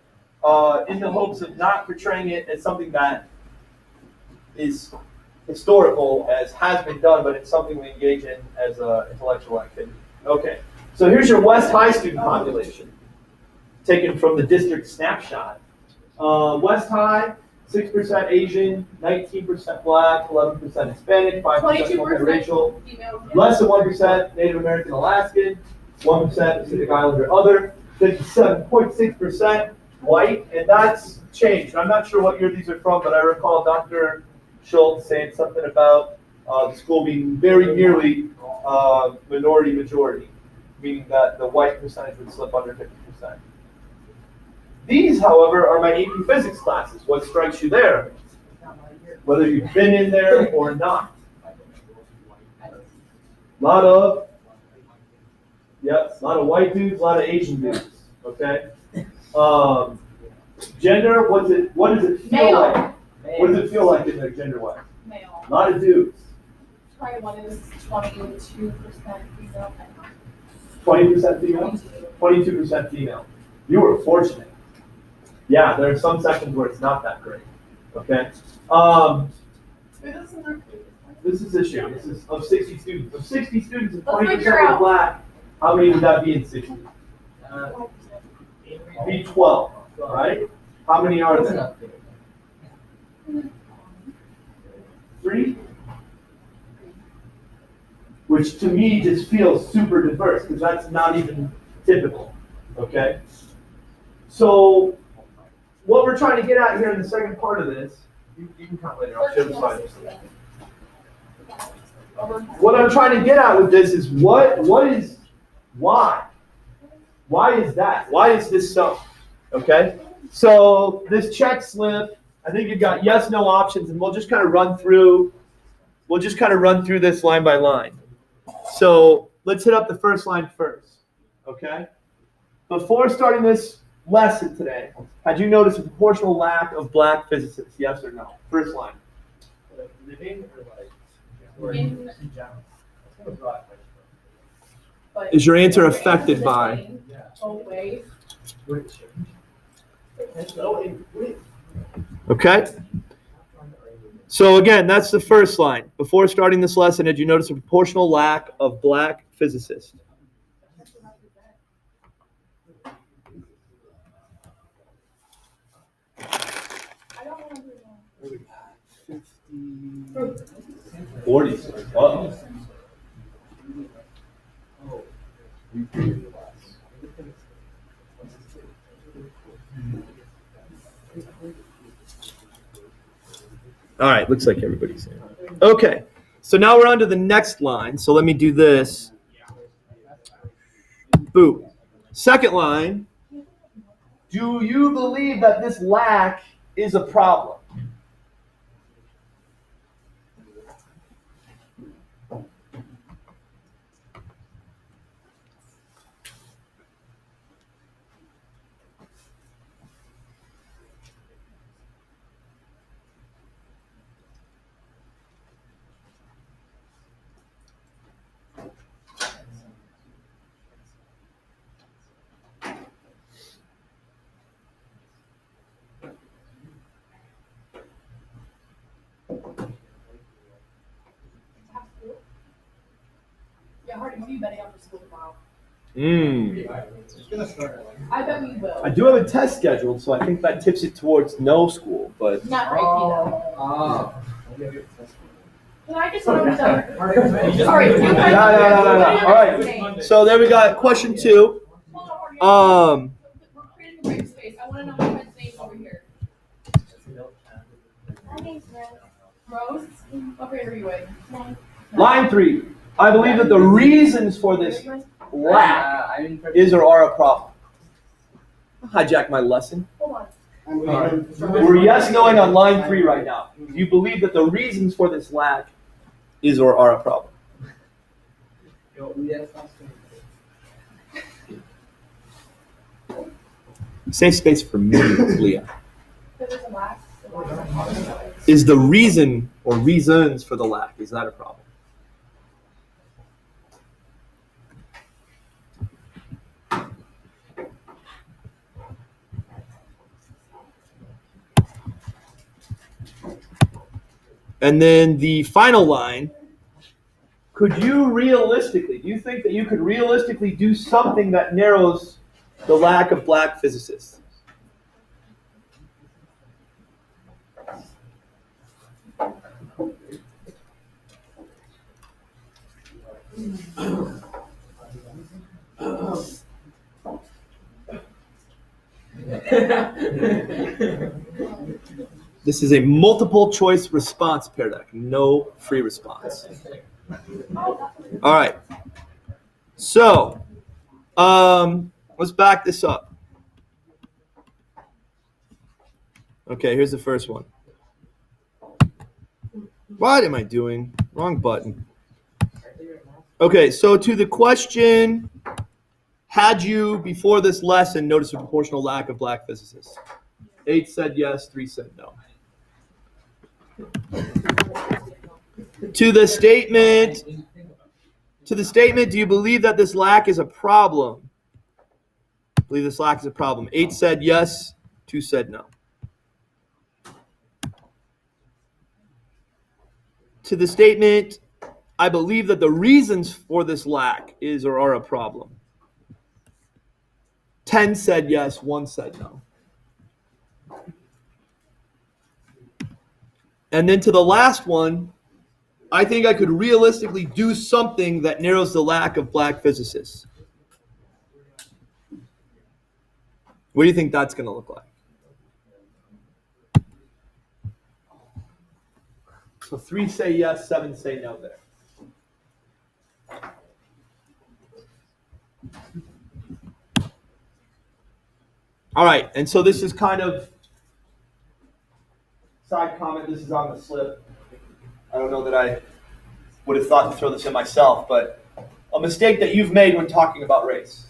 in the hopes of not portraying it as something that is historical, as has been done, but it's something we engage in as an intellectual activity. Okay. So here's your West High student population, taken from the district snapshot. West High, 6% Asian, 19% Black, 11% Hispanic, 5% multiracial, less than 1% Native American Alaskan, 1% Pacific Islander other, 57.6% white, and that's changed. I'm not sure what year these are from, but I recall Dr. Schultz saying something about the school being very nearly minority majority, meaning that the white percentage would slip under 50%. These, however, are my AP Physics classes. What strikes you there? Whether you've been in there or not. A lot of white dudes, a lot of Asian dudes. Okay. Gender, what does it feel like? What does it feel like in there, gender-wise? Male. A lot of dudes. Probably one is 22% female. 20% female? 22% female. You were fortunate. Yeah, there are some sections where it's not that great. Okay. This is this year. This is of 60 students. Of 60 students and 20% are Black, how many would that be in 60? Be 12, right? How many are there? 3? Which to me just feels super diverse because that's not even typical. Okay? So what we're trying to get at here in the second part of this, you can count later, I'll show the slides. What I'm trying to get at with this is why? Why is that? Why is this so? Okay? So this check slip, I think you've got yes, no options, and we'll just kind of run through this line by line. So let's hit up the first line first. Okay? Before starting this lesson today, had you noticed a proportional lack of Black physicists? Yes or no? First line. Living or in general? Is your answer affected by? Both ways. Okay. So again, that's the first line. Before starting this lesson, did you notice a proportional lack of Black physicists? 40s. Uh-oh. All right, looks like everybody's in. Okay, so now we're on to the next line. So let me do this. Boom. Second line. Do you believe that this lack is a problem? Yeah, Hardy, what are you betting on for school tomorrow? I bet we will. I do have a test scheduled, so I think that tips it towards no school, but. Not Reiki, though. Can I just Sorry, No. All right. So there we got question 2. We're creating a break space. I want to know my friend's name over here. My name's Rose. Rose? What grade are you in? Line 3. I believe that the reasons for this lack is or are a problem. Hijack my lesson. Hold on. We're yes knowing on line 3 right now. Do you believe that the reasons for this lack is or are a problem? Safe space for me, Leah. Is the reason or reasons for the lack, is that a problem? And then the final line, do you think that you could realistically do something that narrows the lack of black physicists? This is a multiple choice response Pear Deck, no free response. All right. So, let's back this up. Okay, here's the first one. What am I doing? Wrong button. Okay, so to the question, had you, before this lesson, noticed a proportional lack of black physicists? 8 said yes, 3 said no. To the statement, do you believe that this lack is a problem? Believe this lack is a problem. 8 said yes, 2 said no. To the statement, I believe that the reasons for this lack is or are a problem. 10 said yes, 1 said no. And then to the last one, I think I could realistically do something that narrows the lack of black physicists. What do you think that's going to look like? So 3 say yes, 7 say no there. All right, and so this is kind of side comment. This is on the slip. I don't know that I would have thought to throw this in myself, but a mistake that you've made when talking about race.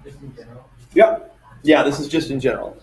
Just in general? Yep. Yeah, this is just in general.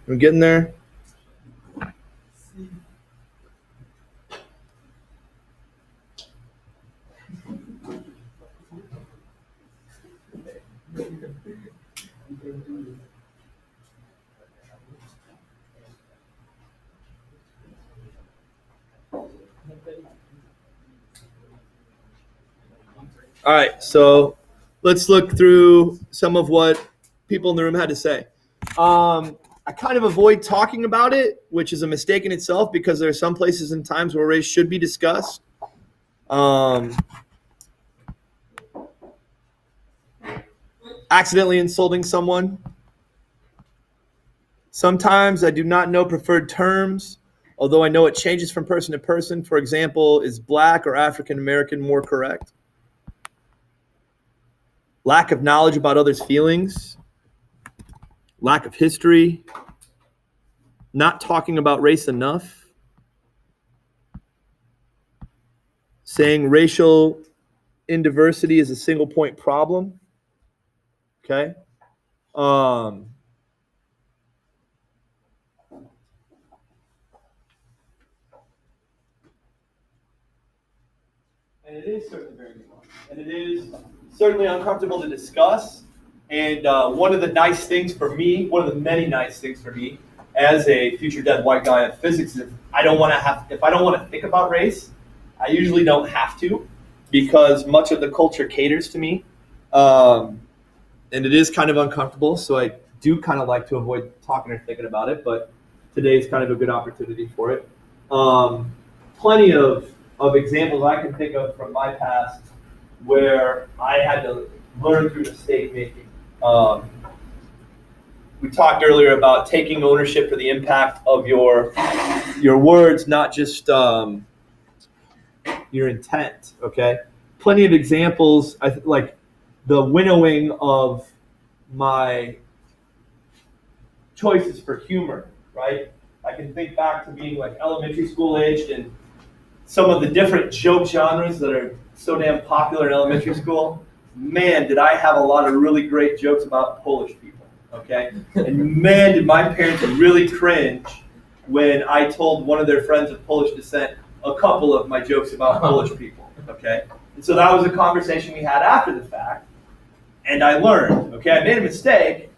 We're getting there. All right, so let's look through some of what people in the room had to say. I kind of avoid talking about it, which is a mistake in itself because there are some places and times where race should be discussed. Accidentally insulting someone. Sometimes I do not know preferred terms, although I know it changes from person to person. For example, is Black or African American more correct? Lack of knowledge about others' feelings, lack of history, not talking about race enough, saying racial indiversity is a single point problem. Okay. And it is certainly very nuanced. And it is certainly uncomfortable to discuss. And one of the nice things for me, one of the many nice things for me as a future dead white guy in physics is if I don't want to think about race, I usually don't have to because much of the culture caters to me. And it is kind of uncomfortable, so I do kind of like to avoid talking or thinking about it, but today is kind of a good opportunity for it. Plenty of examples I can think of from my past where I had to learn through mistake making. We talked earlier about taking ownership for the impact of your words, not just your intent, okay? Plenty of examples, like the winnowing of my choices for humor, right? I can think back to being like elementary school aged and some of the different joke genres that are so damn popular in elementary school. Man, did I have a lot of really great jokes about Polish people, okay? And man, did my parents really cringe when I told one of their friends of Polish descent a couple of my jokes about Polish people, okay? And so that was a conversation we had after the fact, and I learned, okay? I made a mistake,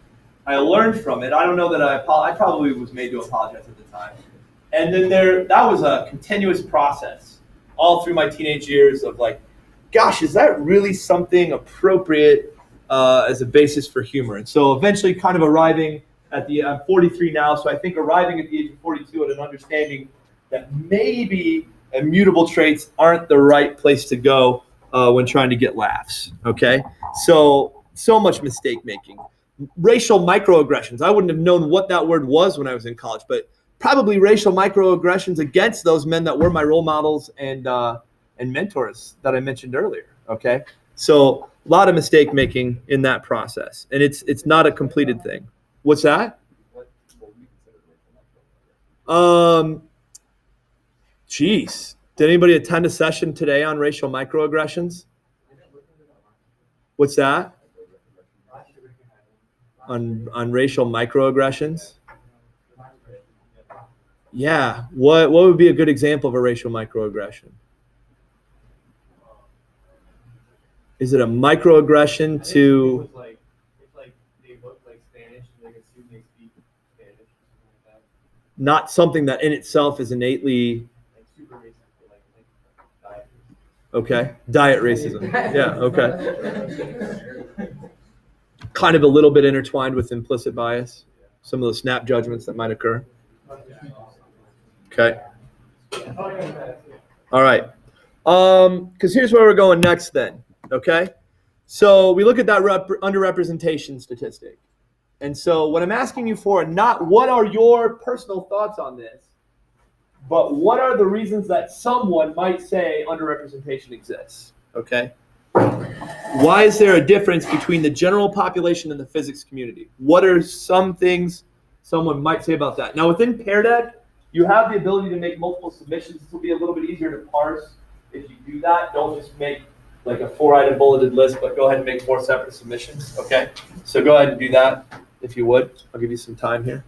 I learned from it. I don't know that I probably was made to apologize at the time. And then that was a continuous process all through my teenage years of like, gosh, is that really something appropriate as a basis for humor? And so eventually kind of arriving I'm 43 now, so I think arriving at the age of 42 at an understanding that maybe immutable traits aren't the right place to go when trying to get laughs, okay? So much mistake making. Racial microaggressions. I wouldn't have known what that word was when I was in college, but probably racial microaggressions against those men that were my role models and mentors that I mentioned earlier, okay? So a lot of mistake making in that process, and it's not a completed thing. What's that? Geez, did anybody attend a session today on racial microaggressions? What's that? On racial microaggressions? Yeah, what would be a good example of a racial microaggression? Is it a microaggression to? It's like they look like Spanish and they assume they speak Spanish, something like that. Not something that in itself is innately. Like super racist, like diet. Okay, diet racism. Yeah, okay. Kind of a little bit intertwined with implicit bias, some of the snap judgments that might occur. Okay. All right. Because here's where we're going next then. Okay. So we look at that underrepresentation statistic. And so what I'm asking you for, not what are your personal thoughts on this, but what are the reasons that someone might say underrepresentation exists? Okay. Why is there a difference between the general population and the physics community? What are some things someone might say about that? Now within Pear Deck, you have the ability to make multiple submissions. This will be a little bit easier to parse if you do that. Don't just make like a 4-item bulleted list, but go ahead and make 4 separate submissions, okay? So go ahead and do that if you would. I'll give you some time here.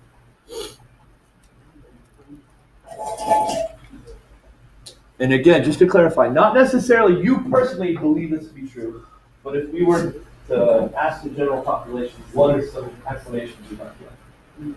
And again, just to clarify, not necessarily you personally believe this to be true, but if we were to ask the general population, what are some explanations you might give?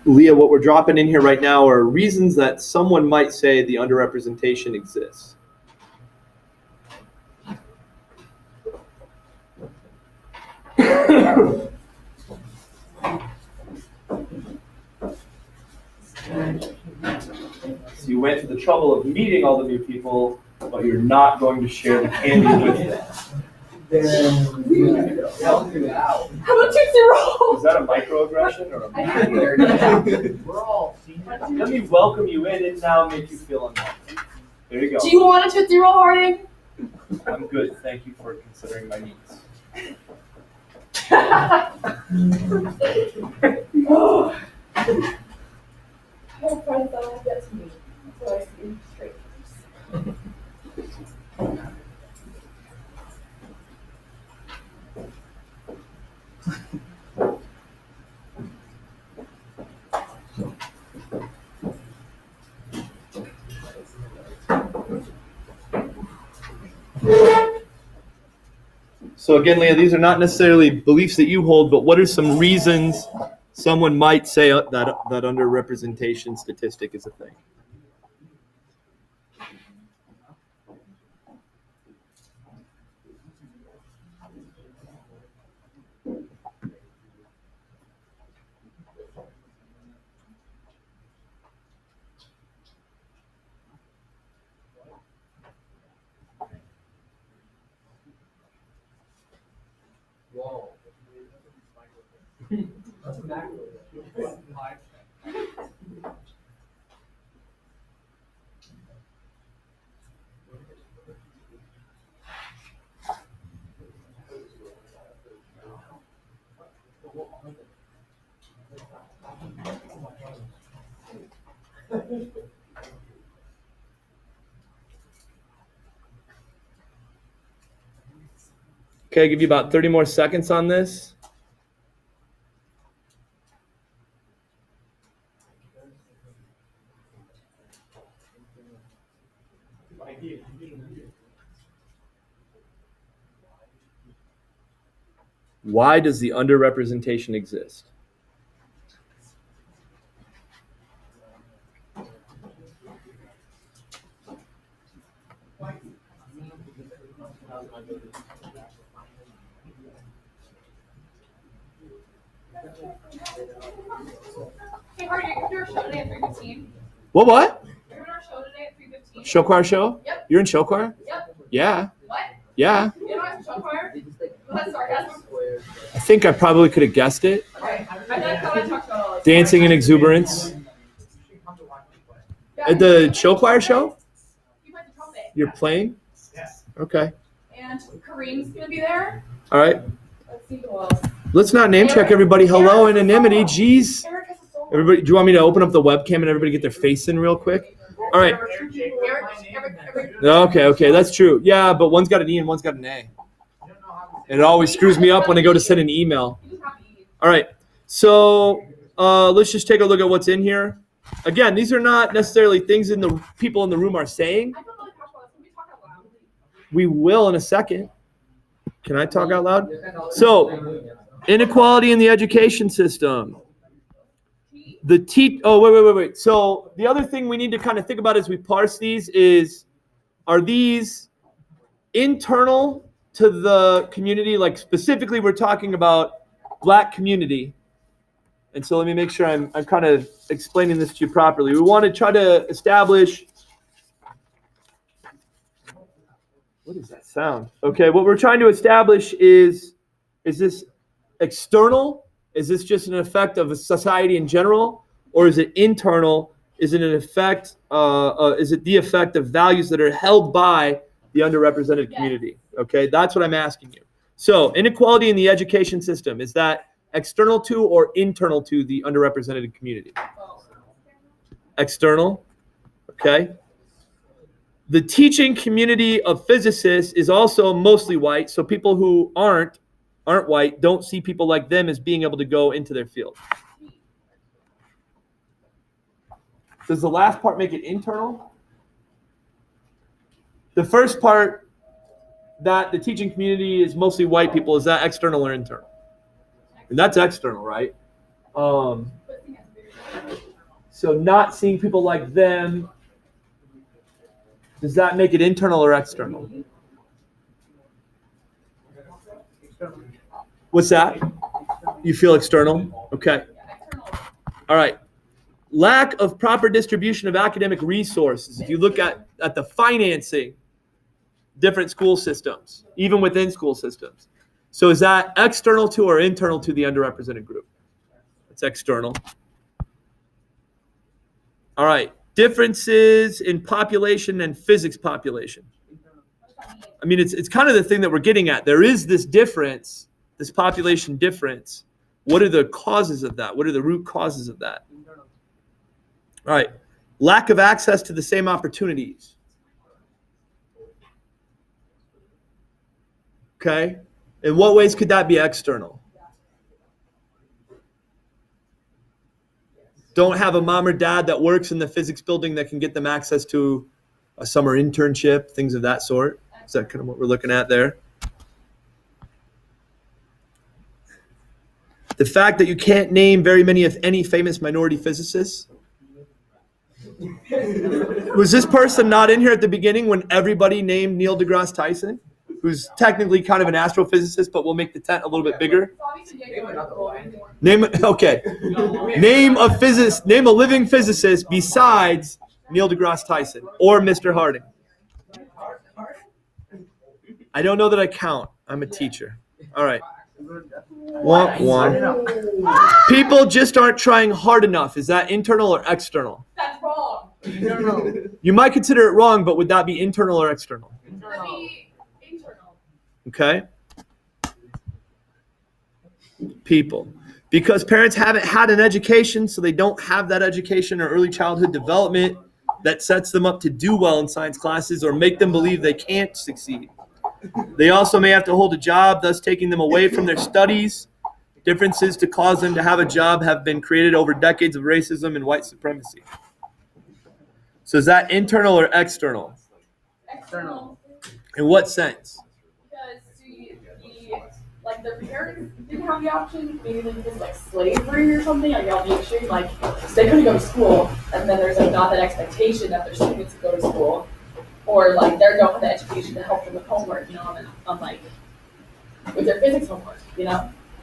Leah, what we're dropping in here right now are reasons that someone might say the underrepresentation exists. So you went to the trouble of meeting all the new people, but you're not going to share the candy with them. How about Tootsie Roll? Is that a microaggression or We're all seniors. Let me welcome you in and now make you feel unwelcome. There you go. Do you want a Tootsie Roll, Harding? I'm good. Thank you for considering my needs. Oh. I have friends that like that to me. That's what I see in strangers. So again, Leah, these are not necessarily beliefs that you hold, but what are some reasons someone might say that underrepresentation statistic is a thing? Whoa. That's a macro. Okay, I'll give you about 30 more seconds on this. Why does the underrepresentation exist? Hey, Harding, you're doing our show today at 3:15. What? You're doing our show today at 3:15. Show choir show? Yep. You're in show choir? Yep. Yeah. What? Yeah. You know I'm show choir? Was that sarcasm? I think I probably could have guessed it. Okay. I thought I talked about all this. Dancing and exuberance. At the show choir show? You played the trumpet. You're playing? Yes. Okay. And Kareem's gonna be there. All right. Let's see who else. Let's not name check everybody. Hello, anonymity. Jeez. Eric has a solo. Everybody, do you want me to open up the webcam and everybody get their face in real quick? All right. Eric. Okay. That's true. Yeah, but one's got an E and one's got an A. It always screws me up when I go to send an email. All right. So let's just take a look at what's in here. Again, these are not necessarily things in the people in the room are saying. I don't really talk about this. Can we talk out loud? We will in a second. Can I talk out loud? So, inequality in the education system. Wait. So the other thing we need to kind of think about as we parse these is, are these internal to the community? Like specifically, we're talking about Black community. And so let me make sure I'm kind of explaining this to you properly. We want to try to establish. What is that sound? Okay, what we're trying to establish is this external? Is this just an effect of a society in general? Or is it internal is it the effect of values that are held by the underrepresented community? Okay, that's what I'm asking you. So inequality in the education system, is that external to or internal to the underrepresented community? External, okay. The teaching community of physicists is also mostly white, so people who aren't white don't see people like them as being able to go into their field. Does the last part make it internal? The first part, that the teaching community is mostly white people, is that external or internal? And that's external, right? So not seeing people like them, does that make it internal or external? What's that? You feel external? Okay. All right. Lack of proper distribution of academic resources. If you look at the financing, different school systems, even within school systems. So is that external to or internal to the underrepresented group? It's external. All right. Differences in population and physics population. I mean, it's kind of the thing that we're getting at. There is this difference, this population difference. What are the causes of that? What are the root causes of that? All right. Lack of access to the same opportunities. Okay. In what ways could that be external? Don't have a mom or dad that works in the physics building that can get them access to a summer internship, things of that sort. Is that kind of what we're looking at there? The fact that you can't name very many, if any, famous minority physicists. Was this person not in here at the beginning when everybody named Neil deGrasse Tyson, who's technically kind of an astrophysicist, but we'll make the tent a little bit bigger? Name a living physicist besides Neil deGrasse Tyson or Mr. Harding. I don't know that I count. I'm a teacher. All right. One. People just aren't trying hard enough. Is that internal or external? That's wrong. You might consider it wrong, but would that be internal or external? That'd be internal. Okay. People. Because parents haven't had an education, so they don't have that education or early childhood development that sets them up to do well in science classes or make them believe they can't succeed. They also may have to hold a job, thus taking them away from their studies. Differences to cause them to have a job have been created over decades of racism and white supremacy. So is that internal or external? External. In what sense? Because the parents didn't have the option, maybe because like slavery or something, like obligation, like so they couldn't go to school, and then there's like not that expectation that their students go to school, or like they don't have the education to help them with homework, on like with their physics homework,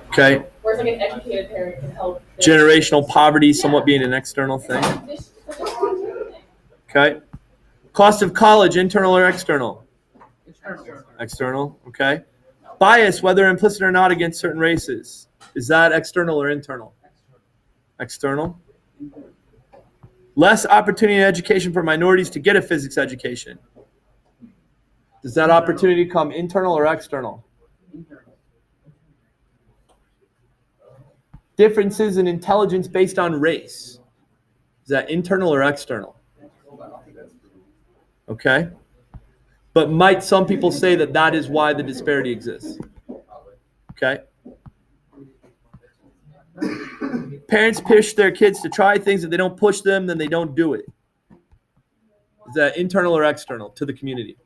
Okay. Whereas like an educated parent can help. Generational poverty somewhat being an external thing. Okay. Cost of college, internal or external? External. Okay. Bias, whether implicit or not, against certain races. Is that external or internal? External. Less opportunity in education for minorities to get a physics education. Does that opportunity come internal or external? Differences in intelligence based on race. Is that internal or external? Okay. But might some people say that that is why the disparity exists? Okay. Parents push their kids to try things. If they don't push them, then they don't do it. Is that internal or external to the community?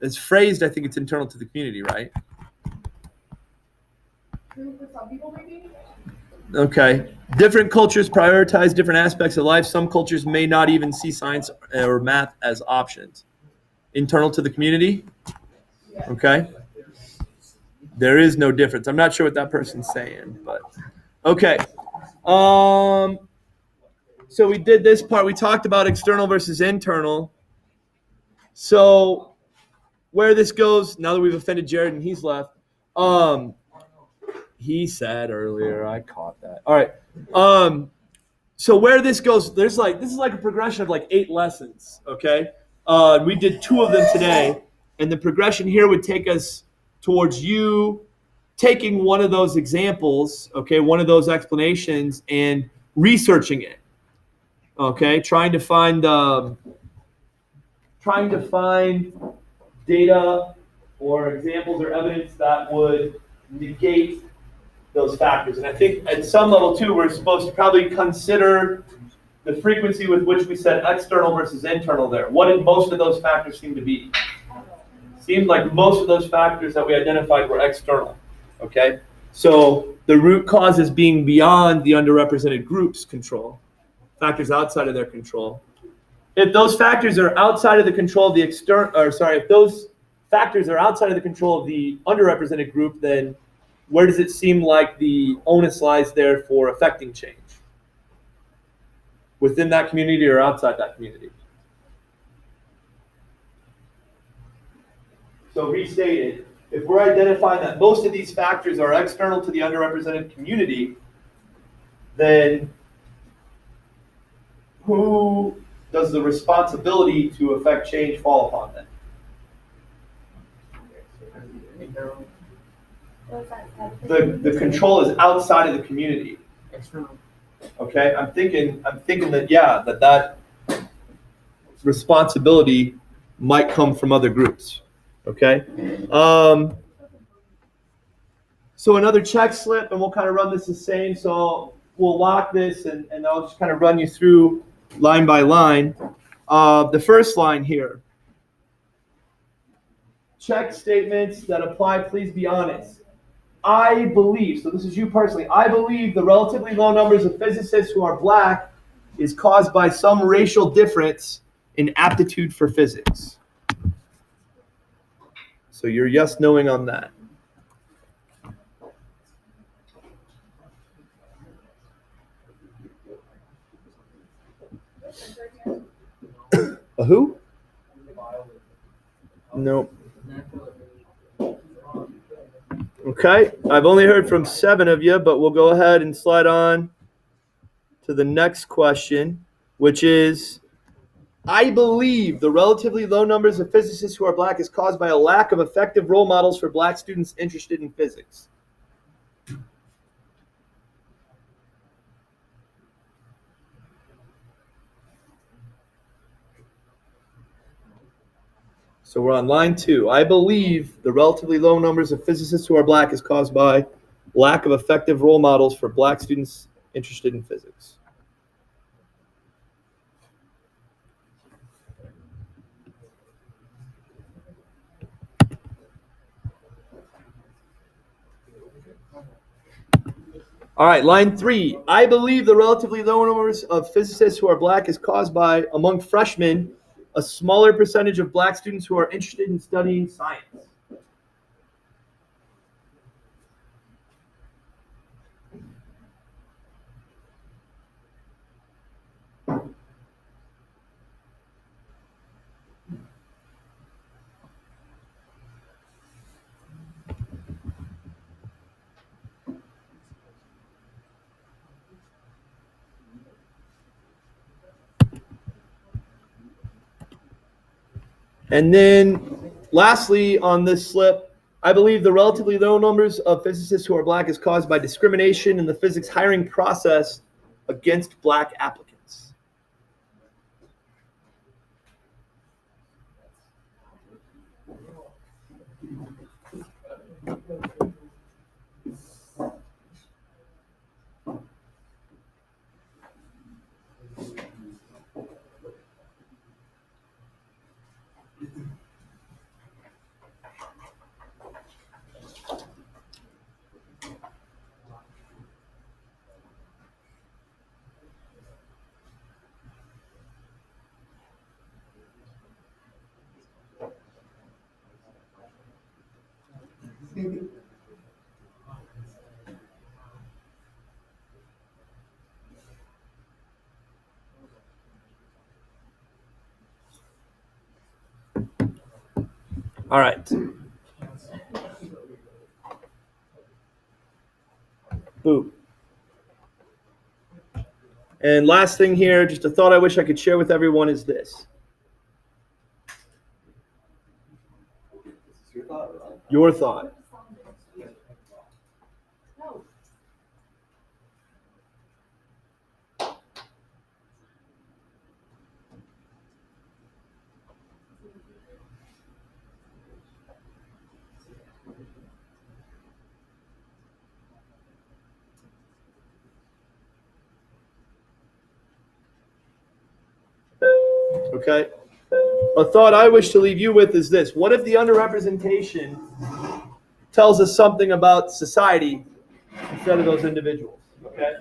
It's phrased, I think it's internal to the community, right? For some people, maybe. Okay. Different cultures prioritize different aspects of life. Some cultures may not even see science or math as options. Internal to the community? Okay. There is no difference. I'm not sure what that person's saying, but okay. So we did this part. We talked about external versus internal. So where this goes, now that we've offended Jared and he's left, he said earlier, I caught that. All right. So where this goes, this is like a progression of like 8 lessons, okay? We did 2 of them today, and the progression here would take us towards you taking one of those examples, okay, one of those explanations, and researching it, okay? Trying to find data or examples or evidence that would negate those factors. And I think at some level too, we're supposed to probably consider the frequency with which we said external versus internal there. What did most of those factors seem to be? Seemed like most of those factors that we identified were external, okay? So the root causes being beyond the underrepresented group's control, factors outside of their control. If those factors are outside of the control of the if those factors are outside of the control of the underrepresented group, then where does it seem like the onus lies there for affecting change? Within that community or outside that community? So restated, if we're identifying that most of these factors are external to the underrepresented community, then who does the responsibility to affect change fall upon then? The control is outside of the community. External. Okay, I'm thinking that that responsibility might come from other groups. Okay. So another check slip, and we'll kind of run this the same. So we'll lock this, and I'll just kind of run you through line by line. The first line here. Check statements that apply, please be honest. I believe, so this is you personally, I believe the relatively low numbers of physicists who are black is caused by some racial difference in aptitude for physics. So you're yes knowing on that. A who? Nope. Okay, I've only heard from 7 of you, but we'll go ahead and slide on to the next question, which is, I believe the relatively low numbers of physicists who are black is caused by a lack of effective role models for black students interested in physics. So we're on line 2. I believe the relatively low numbers of physicists who are black is caused by lack of effective role models for black students interested in physics. All right, line 3. I believe the relatively low numbers of physicists who are black is caused by, among freshmen, a smaller percentage of black students who are interested in studying science. And then lastly on this slip, I believe the relatively low numbers of physicists who are black is caused by discrimination in the physics hiring process against black applicants. All right. Boo. And last thing here, just a thought I wish I could share with everyone is this. Your thought, right? Your thought. Okay? A thought I wish to leave you with is this. What if the underrepresentation tells us something about society instead of those individuals? Okay?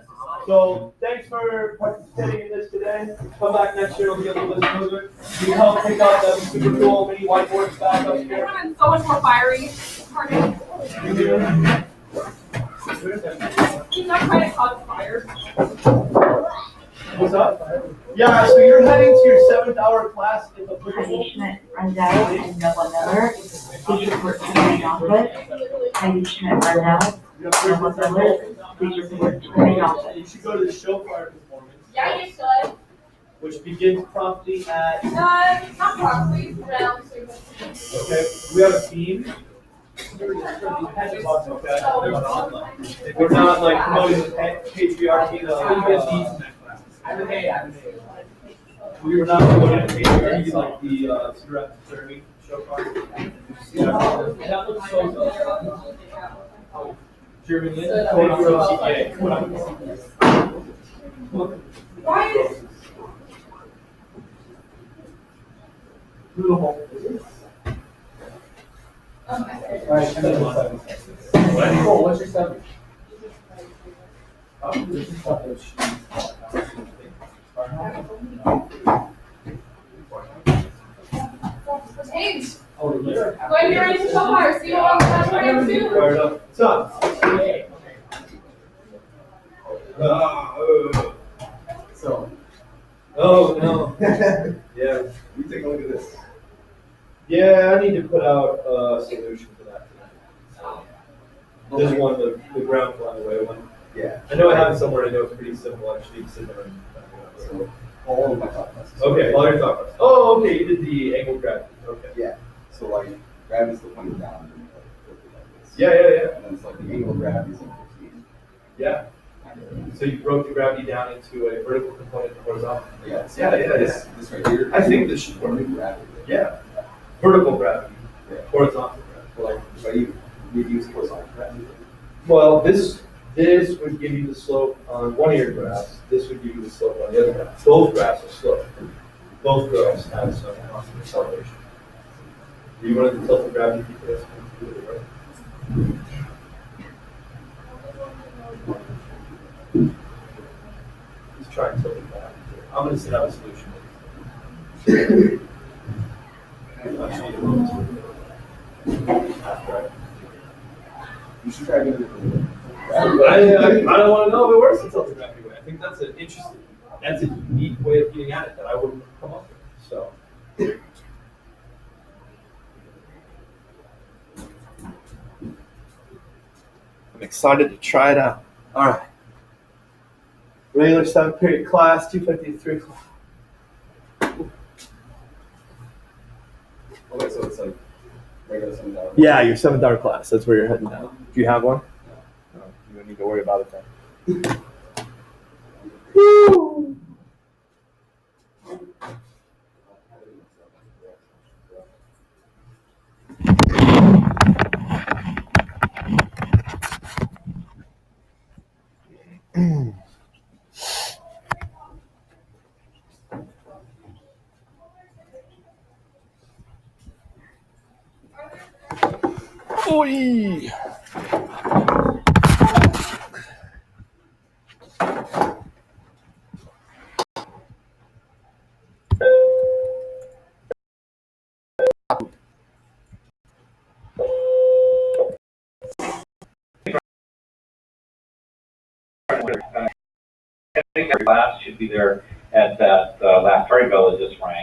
So thanks for participating in this today. Come back next year, it'll be a little bit smoother. You can help pick up them super cool mini whiteboards back up It would here. have been so much more fiery. He's not trying to cause fire. What's up? Yeah, so you're heading to your 7th-hour class in the Heidi Schmidt Rendell and Noah Miller, please report to the main office. Heidi Schmidt Rendell, Noah Miller, please report to the main office. You should go to the shofar performance, Yeah, you should. which begins promptly at. Not properly, around 6. Okay, we have a theme. Okay. We're not like promoting the patriarchy. We were not promoting the patriarchy like the Surrey shofar. That looks so good. German CPA. Why is Alright, Nicole, what's your 7? This is stuff that change? Oh, Go ahead and get ready to show fire. See you all next time too. Fired up. What's up? So. Oh, no. Yeah. You take a look at this. Yeah, I need to put out a solution for that. This one, the ground flying away one. Yeah. I know I have it somewhere. I know it's pretty simple. I just need to sit there and. So all of my thought process. Okay, all your thought process. Oh, okay. You did the angled gravity. Okay. Yeah. So like gravity's still pointing down and like flip it like this. Yeah, yeah, yeah. And then it's like the angle of gravity is like 15. Yeah. So you broke the gravity down into a vertical component and horizontal. Yeah. Yeah, yeah, This right here. I think this should work. Gravity. Yeah. Vertical gravity. Yeah. Horizontal gravity. But like if I use horizontal gravity. Well, this would give you the slope on one of your graphs. This would give you the slope on the other graph. Both graphs are sloped. Both graphs have some constant acceleration. Do you want to tilt the gravity because let's try and tilt it back. I'm going to set out a solution. You should try doing it. I don't want to know if it works in tilt the gravity way. I think that's an interesting, that's a unique way of getting at it that I wouldn't come up with. So. I'm excited to try it out. All right. Regular 7th period class, 2:50 to 3 o'clock. Okay, so it's like regular 7,000. Yeah, your 7th-hour class. That's where you're heading now. Do you have one? No. You don't need to worry about it then. Woo! Oi! I think every class should be there at that last Terryville that just rang.